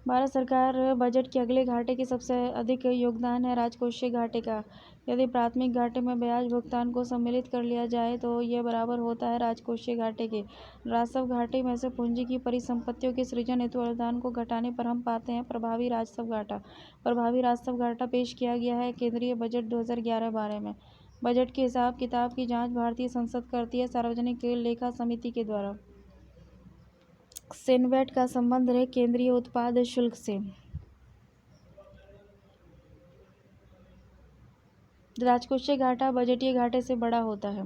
भारत सरकार बजट के अगले घाटे की सबसे अधिक योगदान है राजकोषीय घाटे का। यदि प्राथमिक घाटे में ब्याज भुगतान को सम्मिलित कर लिया जाए तो यह बराबर होता है राजकोषीय घाटे के। राजस्व घाटे में से पूंजी की परिसंपत्तियों के सृजन हेतु अनुदान को घटाने पर हम पाते हैं प्रभावी राजस्व घाटा। प्रभावी राजस्व घाटा पेश किया गया है केंद्रीय बजट 2011-12 में। बजट के हिसाब किताब की जांच भारतीय संसद करती है सार्वजनिक लेखा समिति के द्वारा। सेनवेट का संबंध है केंद्रीय उत्पाद शुल्क से। राजकोषीय घाटा बजटीय घाटे से बड़ा होता है।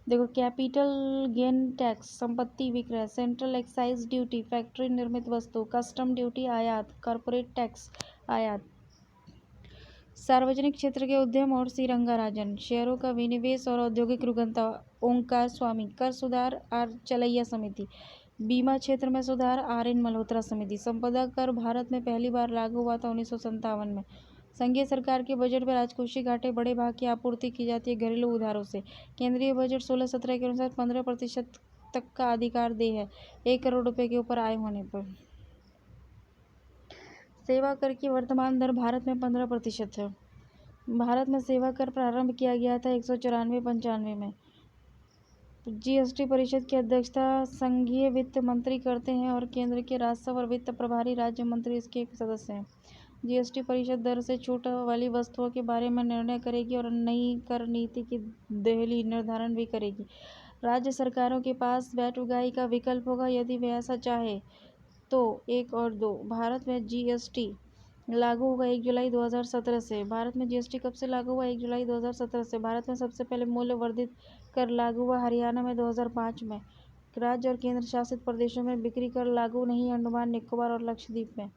देखो, कैपिटल गेन टैक्स, संपत्ति विक्रय, सेंट्रल एक्साइज ड्यूटी, फैक्ट्री निर्मित वस्तु, कस्टम ड्यूटी आयात, कॉर्पोरेट टैक्स आयात, सार्वजनिक क्षेत्र के उद्यम और सी रंगाराजन, शेयरों का विनिवेश और औद्योगिक रुग्णता, ओंकार स्वामी, कर सुधार आर चलैया समिति, बीमा क्षेत्र में सुधार आर एन मल्होत्रा समिति। संपदा कर भारत में पहली बार लागू हुआ था 1957 में। संघीय सरकार के बजट में राजकोषीय घाटे बड़े भाग की आपूर्ति की जाती है घरेलू उधारों से। केंद्रीय बजट 16-17 के अनुसार 15% तक का अधिकार दे है 1 करोड़ रुपए के ऊपर आय होने पर। सेवा कर की वर्तमान दर भारत में 15% है। भारत में सेवा कर प्रारंभ किया गया था 194-95 में। जीएसटी परिषद की अध्यक्षता संघीय वित्त मंत्री करते हैं और केंद्र के राजस्व और वित्त प्रभारी राज्य मंत्री इसके एक सदस्य हैं। जीएसटी परिषद दर से छूट वाली वस्तुओं के बारे में निर्णय करेगी और नई कर नीति की देहली निर्धारण भी करेगी। राज्य सरकारों के पास वैट उगाही का विकल्प होगा यदि वे ऐसा चाहे तो। 1 और 2, भारत में जीएसटी लागू होगा 1 जुलाई 2017 से। भारत में जीएसटी कब से लागू हुआ? 1 जुलाई 2017 से। भारत में सबसे पहले मूल्य वर्धित कर लागू हुआ हरियाणा में 2005 में। राज्य और केंद्र शासित प्रदेशों में बिक्री कर लागू नहीं, अंडमान निकोबार और लक्षद्वीप में।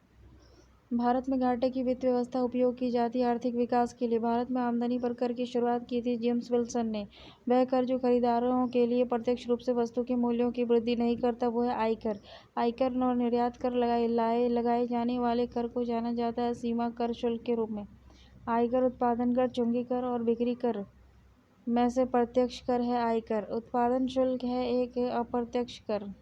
भारत में घाटे की वित्त व्यवस्था उपयोग की जाती है आर्थिक विकास के लिए। भारत में आमदनी पर कर की शुरुआत की थी जेम्स विल्सन ने। वह कर जो खरीदारों के लिए प्रत्यक्ष रूप से वस्तु के मूल्यों की वृद्धि नहीं करता वो है आयकर। आयकर और निर्यात कर लगाए जाने वाले कर को जाना जाता है सीमा कर शुल्क के रूप में। आयकर उत्पादन कर, चुंगी कर और बिक्री कर में से प्रत्यक्ष कर है आयकर। उत्पादन शुल्क है एक अप्रत्यक्ष कर।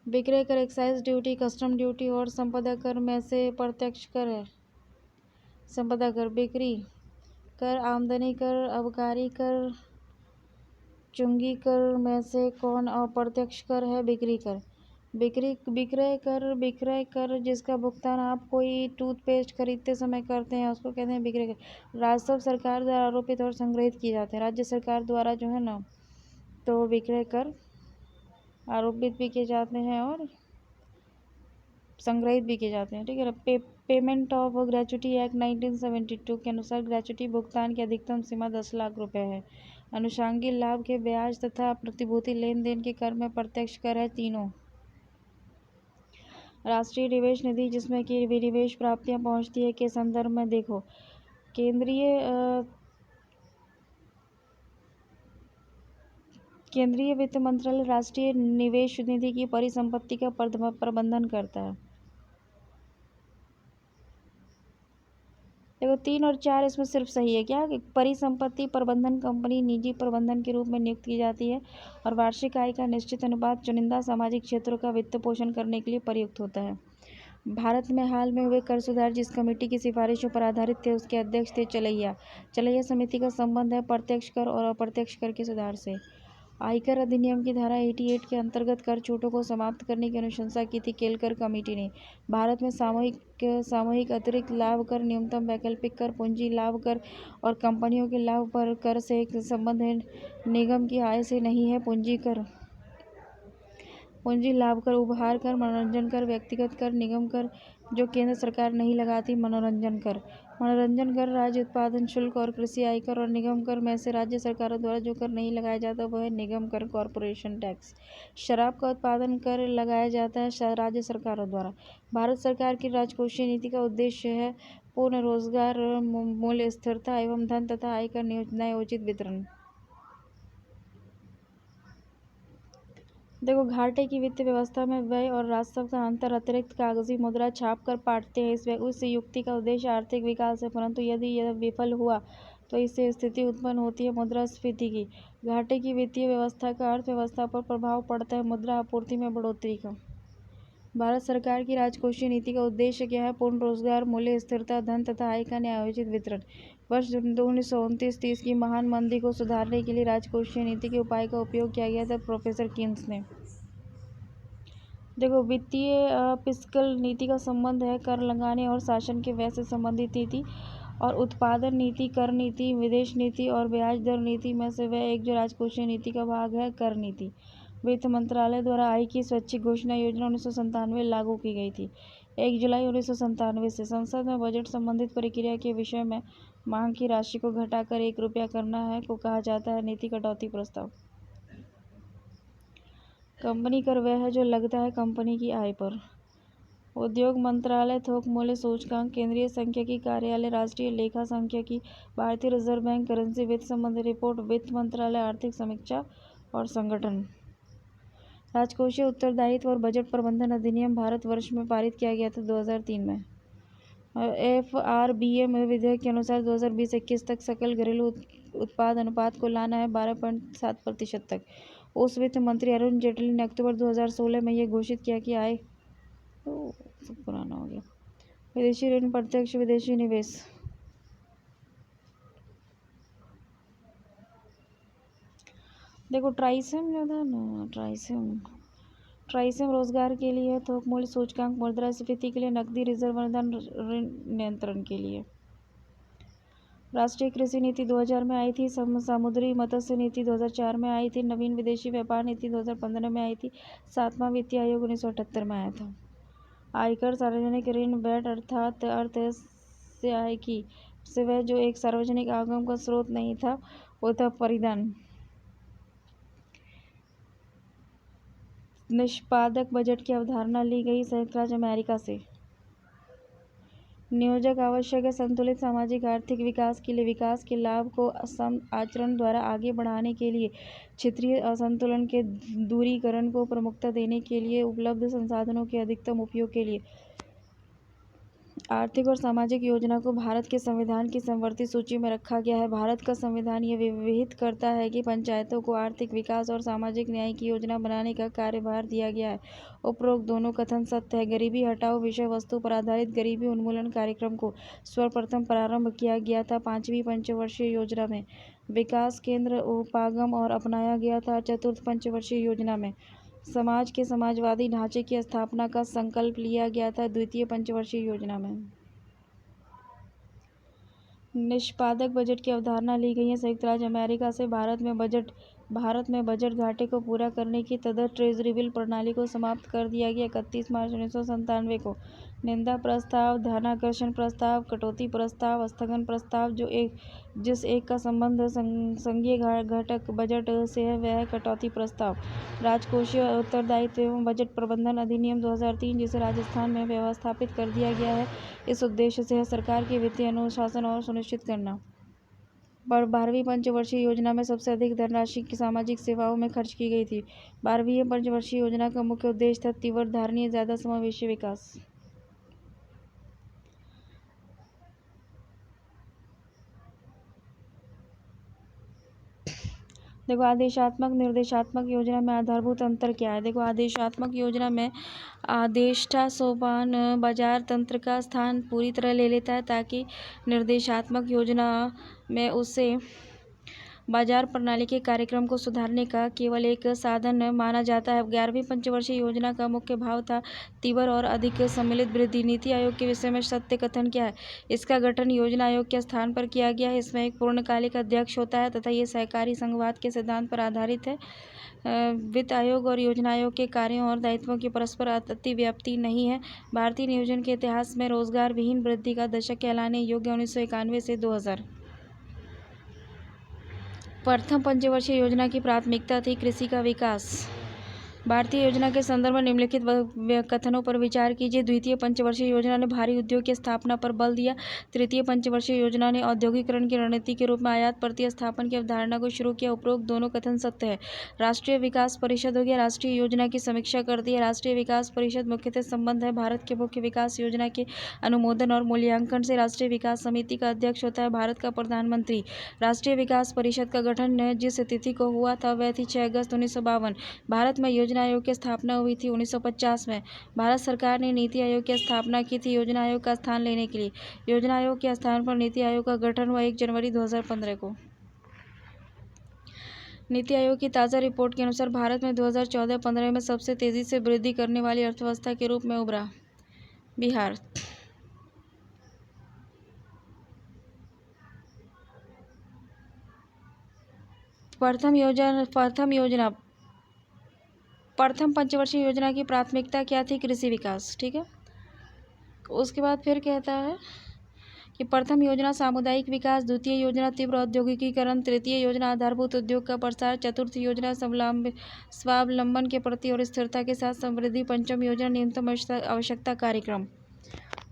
विक्रय कर, एक्साइज ड्यूटी, कस्टम ड्यूटी और संपदा कर में से प्रत्यक्ष कर है। संपदा कर, बिक्री कर, आमदनी कर, आबकारी कर, चुंगी कर में से कौन अप्रत्यक्ष कर है? बिक्री कर। विक्रय कर जिसका भुगतान आप कोई टूथपेस्ट खरीदते समय करते हैं उसको कहते हैं विक्रय कर। राजस्व सरकार द्वारा आरोपित और संग्रहित किए जाते हैं। राज्य सरकार द्वारा जो है ना, तो विक्रय कर आरोपित भी किए जाते हैं और संग्रहित भी किए जाते हैं। ठीक है ना। पेमेंट ऑफ ग्रेच्युटी एक्ट 1972 के अनुसार ग्रेच्युटी भुगतान की अधिकतम सीमा 10 लाख रुपए है। अनुषंगिक लाभ के ब्याज तथा प्रतिभूति लेन देन के कर में प्रत्यक्ष कर है तीनों। राष्ट्रीय निवेश निधि जिसमें कि विनिवेश प्राप्तियां पहुंचती है के संदर्भ में देखो, केंद्रीय वित्त मंत्रालय राष्ट्रीय निवेश निधि की परिसंपत्ति का प्रबंधन करता है। देखो 3 और 4 इसमें सिर्फ सही है क्या? परिसंपत्ति प्रबंधन कंपनी निजी प्रबंधन के रूप में नियुक्त की जाती है और वार्षिक आय का निश्चित अनुपात चुनिंदा सामाजिक क्षेत्रों का वित्त पोषण करने के लिए प्रयुक्त होता है। भारत में हाल में हुए कर सुधार जिस कमेटी की सिफारिशों पर आधारित थे उसके अध्यक्ष थे चलैया समिति का संबंध है प्रत्यक्ष कर और अप्रत्यक्ष कर के सुधार से। आयकर अधिनियम की धारा 88 के अंतर्गत कर छूटों को समाप्त करने की अनुशंसा की थी केलकर कमेटी ने। भारत में सामूहिक अतिरिक्त लाभ कर, न्यूनतम वैकल्पिक कर, पूंजी लाभ कर और कंपनियों के लाभ पर कर से एक संबंध है। निगम की आय से नहीं है। पूंजी लाभ कर, उपहार कर, मनोरंजन कर, व्यक्तिगत कर, निगम कर जो केंद्र सरकार नहीं लगाती, मनोरंजन कर, राज्य उत्पादन शुल्क और कृषि आयकर और निगम कर में से राज्य सरकारों द्वारा जो कर नहीं लगाया जाता वह है निगम कर, कॉरपोरेशन टैक्स। शराब का उत्पादन कर लगाया जाता है राज्य सरकारों द्वारा। भारत सरकार की राजकोषीय नीति का उद्देश्य है पूर्ण रोजगार, मूल्य स्थिरता एवं धन तथा आय का न्यायोचित वितरण। देखो, घाटे की वित्तीय व्यवस्था में व्यय और राजस्व का अंतर अतिरिक्त कागजी मुद्रा छाप कर पाटते हैं। उस युक्ति का उद्देश्य आर्थिक विकास है, परंतु यदि यह विफल हुआ तो इससे स्थिति उत्पन्न होती है मुद्रास्फीति की। घाटे की वित्तीय व्यवस्था का अर्थव्यवस्था पर प्रभाव पड़ता है मुद्रा आपूर्ति में बढ़ोतरी का। भारत सरकार की राजकोषीय नीति का उद्देश्य क्या है? पूर्ण रोजगार, मूल्य स्थिरता, धन तथा आय का न्यायोचित वितरण। वर्ष 1929-30 की महान मंदी को सुधारने के लिए राजकोषीय नीति के उपाय का उपयोग किया गया था। प्रोफेसर कीन्स ने। देखो, वित्तीय फिस्कल नीति का संबंध है कर लगाने और शासन के व्यय से संबंधित नीति, और उत्पादन नीति, कर नीति, विदेश नीति और ब्याज दर नीति में से वह एक जो राजकोषीय नीति का भाग है, कर नीति। वित्त मंत्रालय द्वारा आय की स्वैच्छिक घोषणा योजना 1997 लागू की गई थी। 1 जुलाई 1997 से संसद में बजट संबंधित प्रक्रिया के विषय में मांग की राशि को घटाकर 1 रुपया करना है को कहा जाता है नीति कटौती प्रस्ताव। कंपनी कर वह है जो लगता है कंपनी की आय पर। उद्योग मंत्रालय, थोक मूल्य सूचकांक, केंद्रीय सांख्यिकी कार्यालय, राष्ट्रीय लेखा सांख्यिकी, भारतीय रिजर्व बैंक, करेंसी, वित्त संबंधी रिपोर्ट, वित्त मंत्रालय, आर्थिक समीक्षा और संगठन। राजकोषीय उत्तरदायित्व और बजट प्रबंधन अधिनियम भारत वर्ष में पारित किया गया था 2003 में। FRBM विधेयक के अनुसार 2020-21 तक सकल घरेलू उत्पाद अनुपात को लाना है 12.7% तक। उस वित्त मंत्री अरुण जेटली ने अक्टूबर 2016 में यह घोषित किया कि आय सब पुराना हो गया। विदेशी ऋण, प्रत्यक्ष विदेशी निवेश। देखो, ट्राइसम जो था ना, ट्राइसम रोजगार के लिए, थोक मूल्य सूचकांक मुद्रास्फीति के लिए, नकदी रिजर्व अनुदान ऋण नियंत्रण के लिए। राष्ट्रीय कृषि नीति 2000 में आई थी। समुद्री मत्स्य नीति 2004 में आई थी। नवीन विदेशी व्यापार नीति 2015 में आई थी। 7वां वित्तीय आयोग 1978 में आया था। आयकर, सार्वजनिक ऋण, वैट अर्थात अर्थ से आय की से वह जो एक सार्वजनिक आगम का स्रोत नहीं था, वो था परिधान। निष्पादक बजट की अवधारणा ली गई संयुक्त राज्य अमेरिका से। नियोजक आवश्यक है संतुलित सामाजिक आर्थिक विकास के लिए। विकास के लाभ को सम आचरण द्वारा आगे बढ़ाने के लिए, क्षेत्रीय असंतुलन के दूरीकरण को प्रमुखता देने के लिए, उपलब्ध संसाधनों के अधिकतम उपयोग के लिए। आर्थिक और सामाजिक योजना को भारत के संविधान की समवर्ती सूची में रखा गया है। भारत का संविधान यह विहित करता है कि पंचायतों को आर्थिक विकास और सामाजिक न्याय की योजना बनाने का कार्यभार दिया गया है। उपरोक्त दोनों कथन सत्य है। गरीबी हटाओ विषय वस्तु पर आधारित गरीबी उन्मूलन कार्यक्रम को सर्वप्रथम प्रारंभ किया गया था 5वीं पंचवर्षीय योजना में। विकास केंद्र उपागम और अपनाया गया था 4th पंचवर्षीय योजना में। समाज के समाजवादी ढांचे की स्थापना का संकल्प लिया गया था 2वीं पंचवर्षीय योजना में। निष्पादक बजट की अवधारणा ली गई है संयुक्त राज्य अमेरिका से। भारत में बजट घाटे को पूरा करने की तहत ट्रेजरी बिल प्रणाली को समाप्त कर दिया गया 31 मार्च 1997 को। निंदा प्रस्ताव, ध्यानाकर्षण प्रस्ताव, कटौती प्रस्ताव, स्थगन प्रस्ताव, जिस एक का संबंध संघीय घटक बजट से है वह है कटौती प्रस्ताव। राजकोषीय उत्तरदायित्व एवं बजट प्रबंधन अधिनियम 2003 जिसे राजस्थान में व्यवस्थापित कर दिया गया है, इस उद्देश्य से है सरकार के वित्तीय अनुशासन और सुनिश्चित करना। 12वीं पंचवर्षीय योजना में सबसे अधिक धनराशि की सामाजिक सेवाओं में खर्च की गई थी। 12वीं पंचवर्षीय योजना का मुख्य उद्देश्य था तीव्र, धारणीय, ज्यादा समावेशी विकास। देखो, आदेशात्मक निर्देशात्मक योजना में आधारभूत अंतर क्या है? देखो, आदेशात्मक योजना में आदेष्टा सोपान बाजार तंत्र का स्थान पूरी तरह ले लेता है, ताकि निर्देशात्मक योजना में उसे बाजार प्रणाली के कार्यक्रम को सुधारने का केवल एक साधन माना जाता है। 11वीं पंचवर्षीय योजना का मुख्य भाव था तीव्र और अधिक सम्मिलित वृद्धि। नीति आयोग के विषय में सत्य कथन क्या है? इसका गठन योजना आयोग के स्थान पर किया गया है। इसमें एक पूर्णकालिक अध्यक्ष होता है तथा ये सहकारी संघवाद के सिद्धांत पर आधारित है। वित्त आयोग और योजना आयोग के कार्यों और दायित्वों की परस्पर अतिव्याप्ति नहीं है। भारतीय नियोजन के इतिहास में रोजगार विहीन वृद्धि का दशक कहलाने योग्य 1991 से 2000। प्रथम पंचवर्षीय योजना की प्राथमिकता थी कृषि का विकास। भारतीय योजना के संदर्भ में निम्नलिखित कथनों पर विचार कीजिए। द्वितीय पंचवर्षीय योजना ने भारी उद्योग की स्थापना पर बल दिया। तृतीय पंचवर्षीय योजना ने औद्योगिकरण की रणनीति के रूप में आयात प्रतिस्थापन की अवधारणा को शुरू किया। उपरोक्त दोनों कथन सत्य है। राष्ट्रीय विकास परिषद हो गया, राष्ट्रीय योजना की समीक्षा करती है। राष्ट्रीय विकास परिषद मुख्यतः संबंध है भारत के मुख्य विकास योजना के अनुमोदन और मूल्यांकन से। राष्ट्रीय विकास समिति का अध्यक्ष होता है भारत का प्रधानमंत्री। राष्ट्रीय विकास परिषद का गठन जिस तिथि को हुआ था वह थी 6 अगस्त 1952। भारत में योजना आयोग की स्थापना हुई थी 1950 में। भारत सरकार ने नीति आयोग की स्थापना की थी योजना आयोग का स्थान लेने के लिए। योजना आयोग के स्थान पर नीति आयोग का गठन हुआ 1 जनवरी 2015 को। नीति आयोग की ताज़ा रिपोर्ट के अनुसार भारत में 2014-15 में सबसे तेज़ी से वृद्धि करने वाली अर्थव्यवस्था के रूप में उभरा बिहार। प्रथम पंचवर्षीय योजना की प्राथमिकता क्या थी? कृषि विकास। ठीक है। उसके बाद फिर कहता है कि प्रथम योजना सामुदायिक विकास, द्वितीय योजना तीव्र औद्योगिकीकरण, तृतीय योजना आधारभूत उद्योग का प्रसार, चतुर्थ योजना स्वावलंबन के प्रति और स्थिरता के साथ समृद्धि, पंचम योजना न्यूनतम आवश्यकता कार्यक्रम।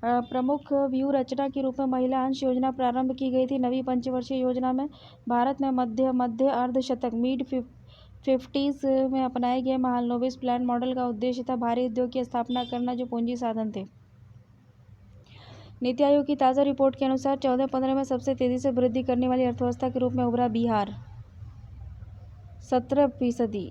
प्रमुख व्यू रचना के रूप में महिला अंश योजना प्रारंभ की गई थी। नवी पंचवर्षीय योजना में भारत में मध्य अर्धशतक मिड 50s में अपनाए गए महालनोबिस प्लान मॉडल का उद्देश्य था भारी उद्योग की स्थापना करना जो पूंजी साधन थे। नीति आयोग की ताज़ा रिपोर्ट के अनुसार 14-15 में सबसे तेज़ी से वृद्धि करने वाली अर्थव्यवस्था के रूप में उभरा बिहार। 17%।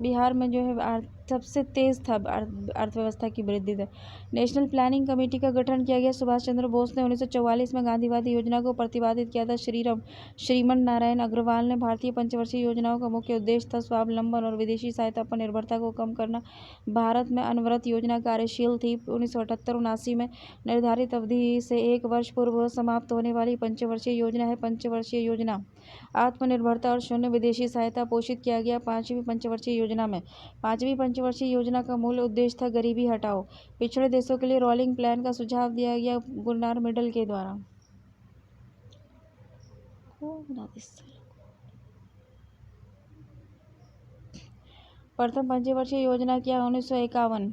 बिहार में जो है सबसे तेज़ था अर्थव्यवस्था की वृद्धि दर। नेशनल प्लानिंग कमेटी का गठन किया गया। सुभाष चंद्र बोस ने 1944 में गांधीवादी योजना को प्रतिपादित किया था। श्रीमन नारायण अग्रवाल ने भारतीय पंचवर्षीय योजनाओं का मुख्य उद्देश्य था स्वावलंबन और विदेशी सहायता पर निर्भरता को कम करना। भारत में अनवरत योजना कार्यशील थी। 1978-79 में निर्धारित अवधि से 1 वर्ष पूर्व समाप्त होने वाली पंचवर्षीय योजना है। पंचवर्षीय योजना आत्मनिर्भरता और शून्य विदेशी सहायता पोषित किया गया। पाँचवीं पंचवर्षीय योजना का मूल उद्देश्य था गरीबी हटाओ। पिछड़े देशों के लिए रोलिंग प्लान का सुझाव दिया गया गुरनार मिडल के द्वारा। प्रथम पंचवर्षीय योजना क्या? 1951।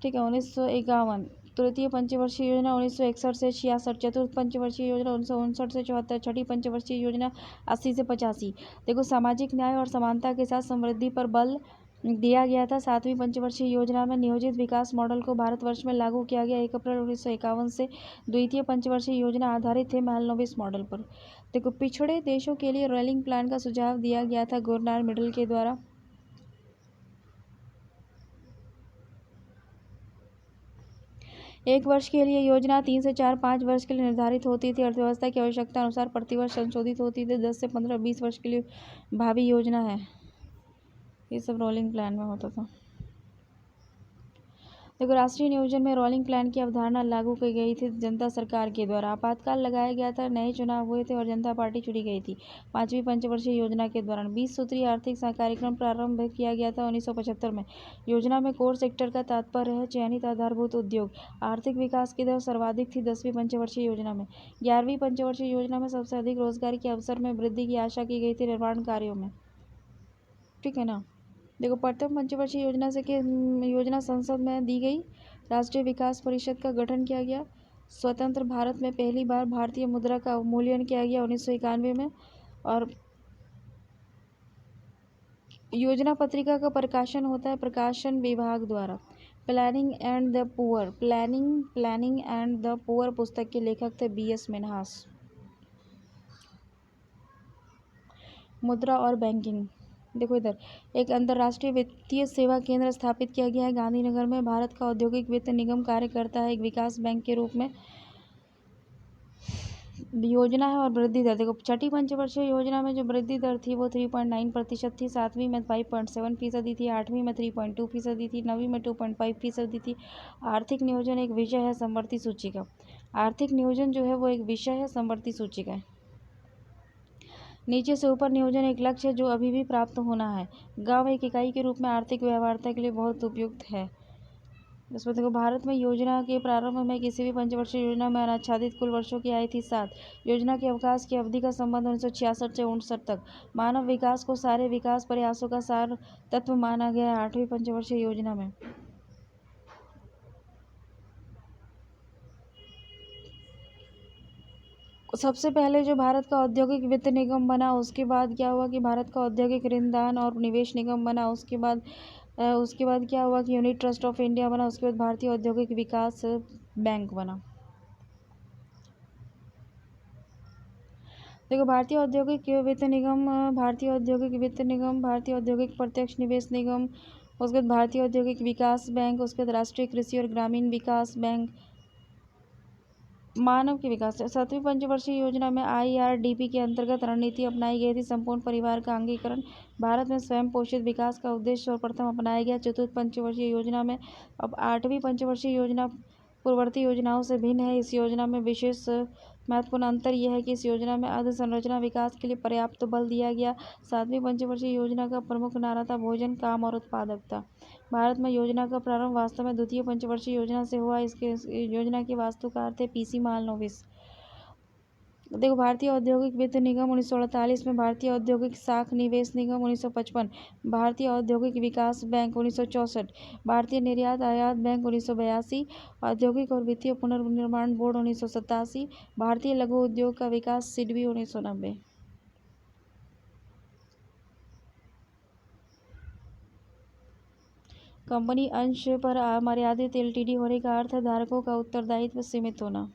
ठीक है, 1951। तृतीय पंचवर्षीय योजना 1961 से 66। चतुर्थ पंचवर्षीय योजना 1959 से 74। छठी पंचवर्षीय योजना 80 से 85। देखो, सामाजिक न्याय और समानता के साथ समृद्धि पर बल दिया गया था। सातवीं पंचवर्षीय योजना में नियोजित विकास मॉडल को भारतवर्ष में लागू किया गया 1 अप्रैल 1951 से। द्वितीय पंचवर्षीय योजना आधारित थे महालनोबिस मॉडल पर। देखो, पिछड़े देशों के लिए रोलिंग प्लान का सुझाव दिया गया था गुरनार मिडल के द्वारा। एक वर्ष के लिए योजना 3 से 4-5 वर्ष के लिए निर्धारित होती थी। अर्थव्यवस्था की आवश्यकता अनुसार प्रतिवर्ष संशोधित होती थी। 10 से 15-20 वर्ष के लिए भावी योजना है। ये सब रोलिंग प्लान में होता था। देखो, राष्ट्रीय नियोजन में रोलिंग प्लान की अवधारणा लागू की गई थी जनता सरकार के द्वारा। आपातकाल लगाया गया था, नए चुनाव हुए थे और जनता पार्टी चुनी गई थी। पाँचवीं पंचवर्षीय योजना के दौरान 20 सूत्रीय आर्थिक कार्यक्रम प्रारंभ किया गया था 1975 में। योजना में कोर सेक्टर का तात्पर्य है चयनित आधारभूत उद्योग। आर्थिक विकास की दर सर्वाधिक थी 10वीं पंचवर्षीय योजना में। 11वीं पंचवर्षीय योजना में सबसे अधिक रोजगार के अवसर में वृद्धि की आशा की गई थी निर्माण कार्यों में। ठीक है ना। देखो, प्रथम पंचवर्षीय योजना से योजना संसद में दी गई। राष्ट्रीय विकास परिषद का गठन किया गया। स्वतंत्र भारत में पहली बार भारतीय मुद्रा का अवमूल्यन किया गया 1991 में। और योजना पत्रिका का प्रकाशन होता है प्रकाशन विभाग द्वारा। प्लानिंग एंड द पुअर पुस्तक के लेखक थे BS मिन्हास। मुद्रा और बैंकिंग। देखो इधर, एक अंतर्राष्ट्रीय वित्तीय सेवा केंद्र स्थापित किया गया है गांधीनगर में। भारत का औद्योगिक वित्त निगम कार्य करता है एक विकास बैंक के रूप में। योजना है और वृद्धि दर। देखो, छठी पंचवर्षीय योजना में जो वृद्धि दर थी वो 3.9% थी। 7वीं में 5.7% थी। 8वीं में 3.2% थी। 9वीं में 2.5% थी। आर्थिक नियोजन एक विषय है समवर्ती सूची का। आर्थिक नियोजन जो है वो एक विषय है समवर्ती सूची का। नीचे से ऊपर नियोजन एक लक्ष्य है जो अभी भी प्राप्त होना है। गांव एक इकाई के रूप में आर्थिक व्यवहार्यता के लिए बहुत उपयुक्त है। इसमें देखो, भारत में योजना के प्रारंभ में किसी भी पंचवर्षीय योजना में अनाच्छादित कुल वर्षों की आयु थी 7। योजना के अवकाश की अवधि का संबंध 1966 से 1969 तक। मानव विकास को सारे विकास प्रयासों का सार तत्व माना गया है 8वीं पंचवर्षीय योजना में। सबसे पहले जो भारत का औद्योगिक वित्त निगम बना, उसके बाद क्या हुआ कि भारत का औद्योगिक ऋणदान और निवेश निगम बना। उसके बाद क्या हुआ कि यूनिट ट्रस्ट ऑफ इंडिया बना। उसके बाद भारतीय औद्योगिक विकास बैंक बना। देखो, भारतीय औद्योगिक वित्त निगम, भारतीय औद्योगिक वित्त निगम, भारतीय औद्योगिक प्रत्यक्ष निवेश निगम, उसके बाद भारतीय औद्योगिक विकास बैंक, उसके बाद राष्ट्रीय कृषि और ग्रामीण विकास बैंक। मानव के विकास, 7वीं पंचवर्षीय योजना में IRDP के अंतर्गत रणनीति अपनाई गई थी संपूर्ण परिवार का अंगीकरण। भारत में स्वयं पोषित विकास का उद्देश्य और प्रथम अपनाया गया। चतुर्थ पंचवर्षीय योजना में अब 8वीं पंचवर्षीय योजना पूर्ववर्ती योजनाओं से भिन्न है। इस योजना में विशेष महत्वपूर्ण अंतर यह है कि इस योजना में अधोसंरचना विकास के लिए पर्याप्त बल दिया गया। 7वीं पंचवर्षीय योजना का प्रमुख नारा था भोजन, काम और उत्पादकता। भारत में योजना का प्रारंभ वास्तव में द्वितीय पंचवर्षीय योजना से हुआ। इस योजना के वास्तुकार थे PC महालनोबिस। देखो, भारतीय औद्योगिक वित्त निगम 1948 में, भारतीय औद्योगिक साख निवेश निगम 1955, भारतीय औद्योगिक विकास बैंक 1964, भारतीय निर्यात आयात बैंक 1982, औद्योगिक और वित्तीय पुनर्निर्माण बोर्ड 1987, भारतीय लघु उद्योग का विकास SIDBI 1990। कंपनी अंश पर मर्यादित LTD होने का अर्थ है धारकों का उत्तरदायित्व सीमित होना।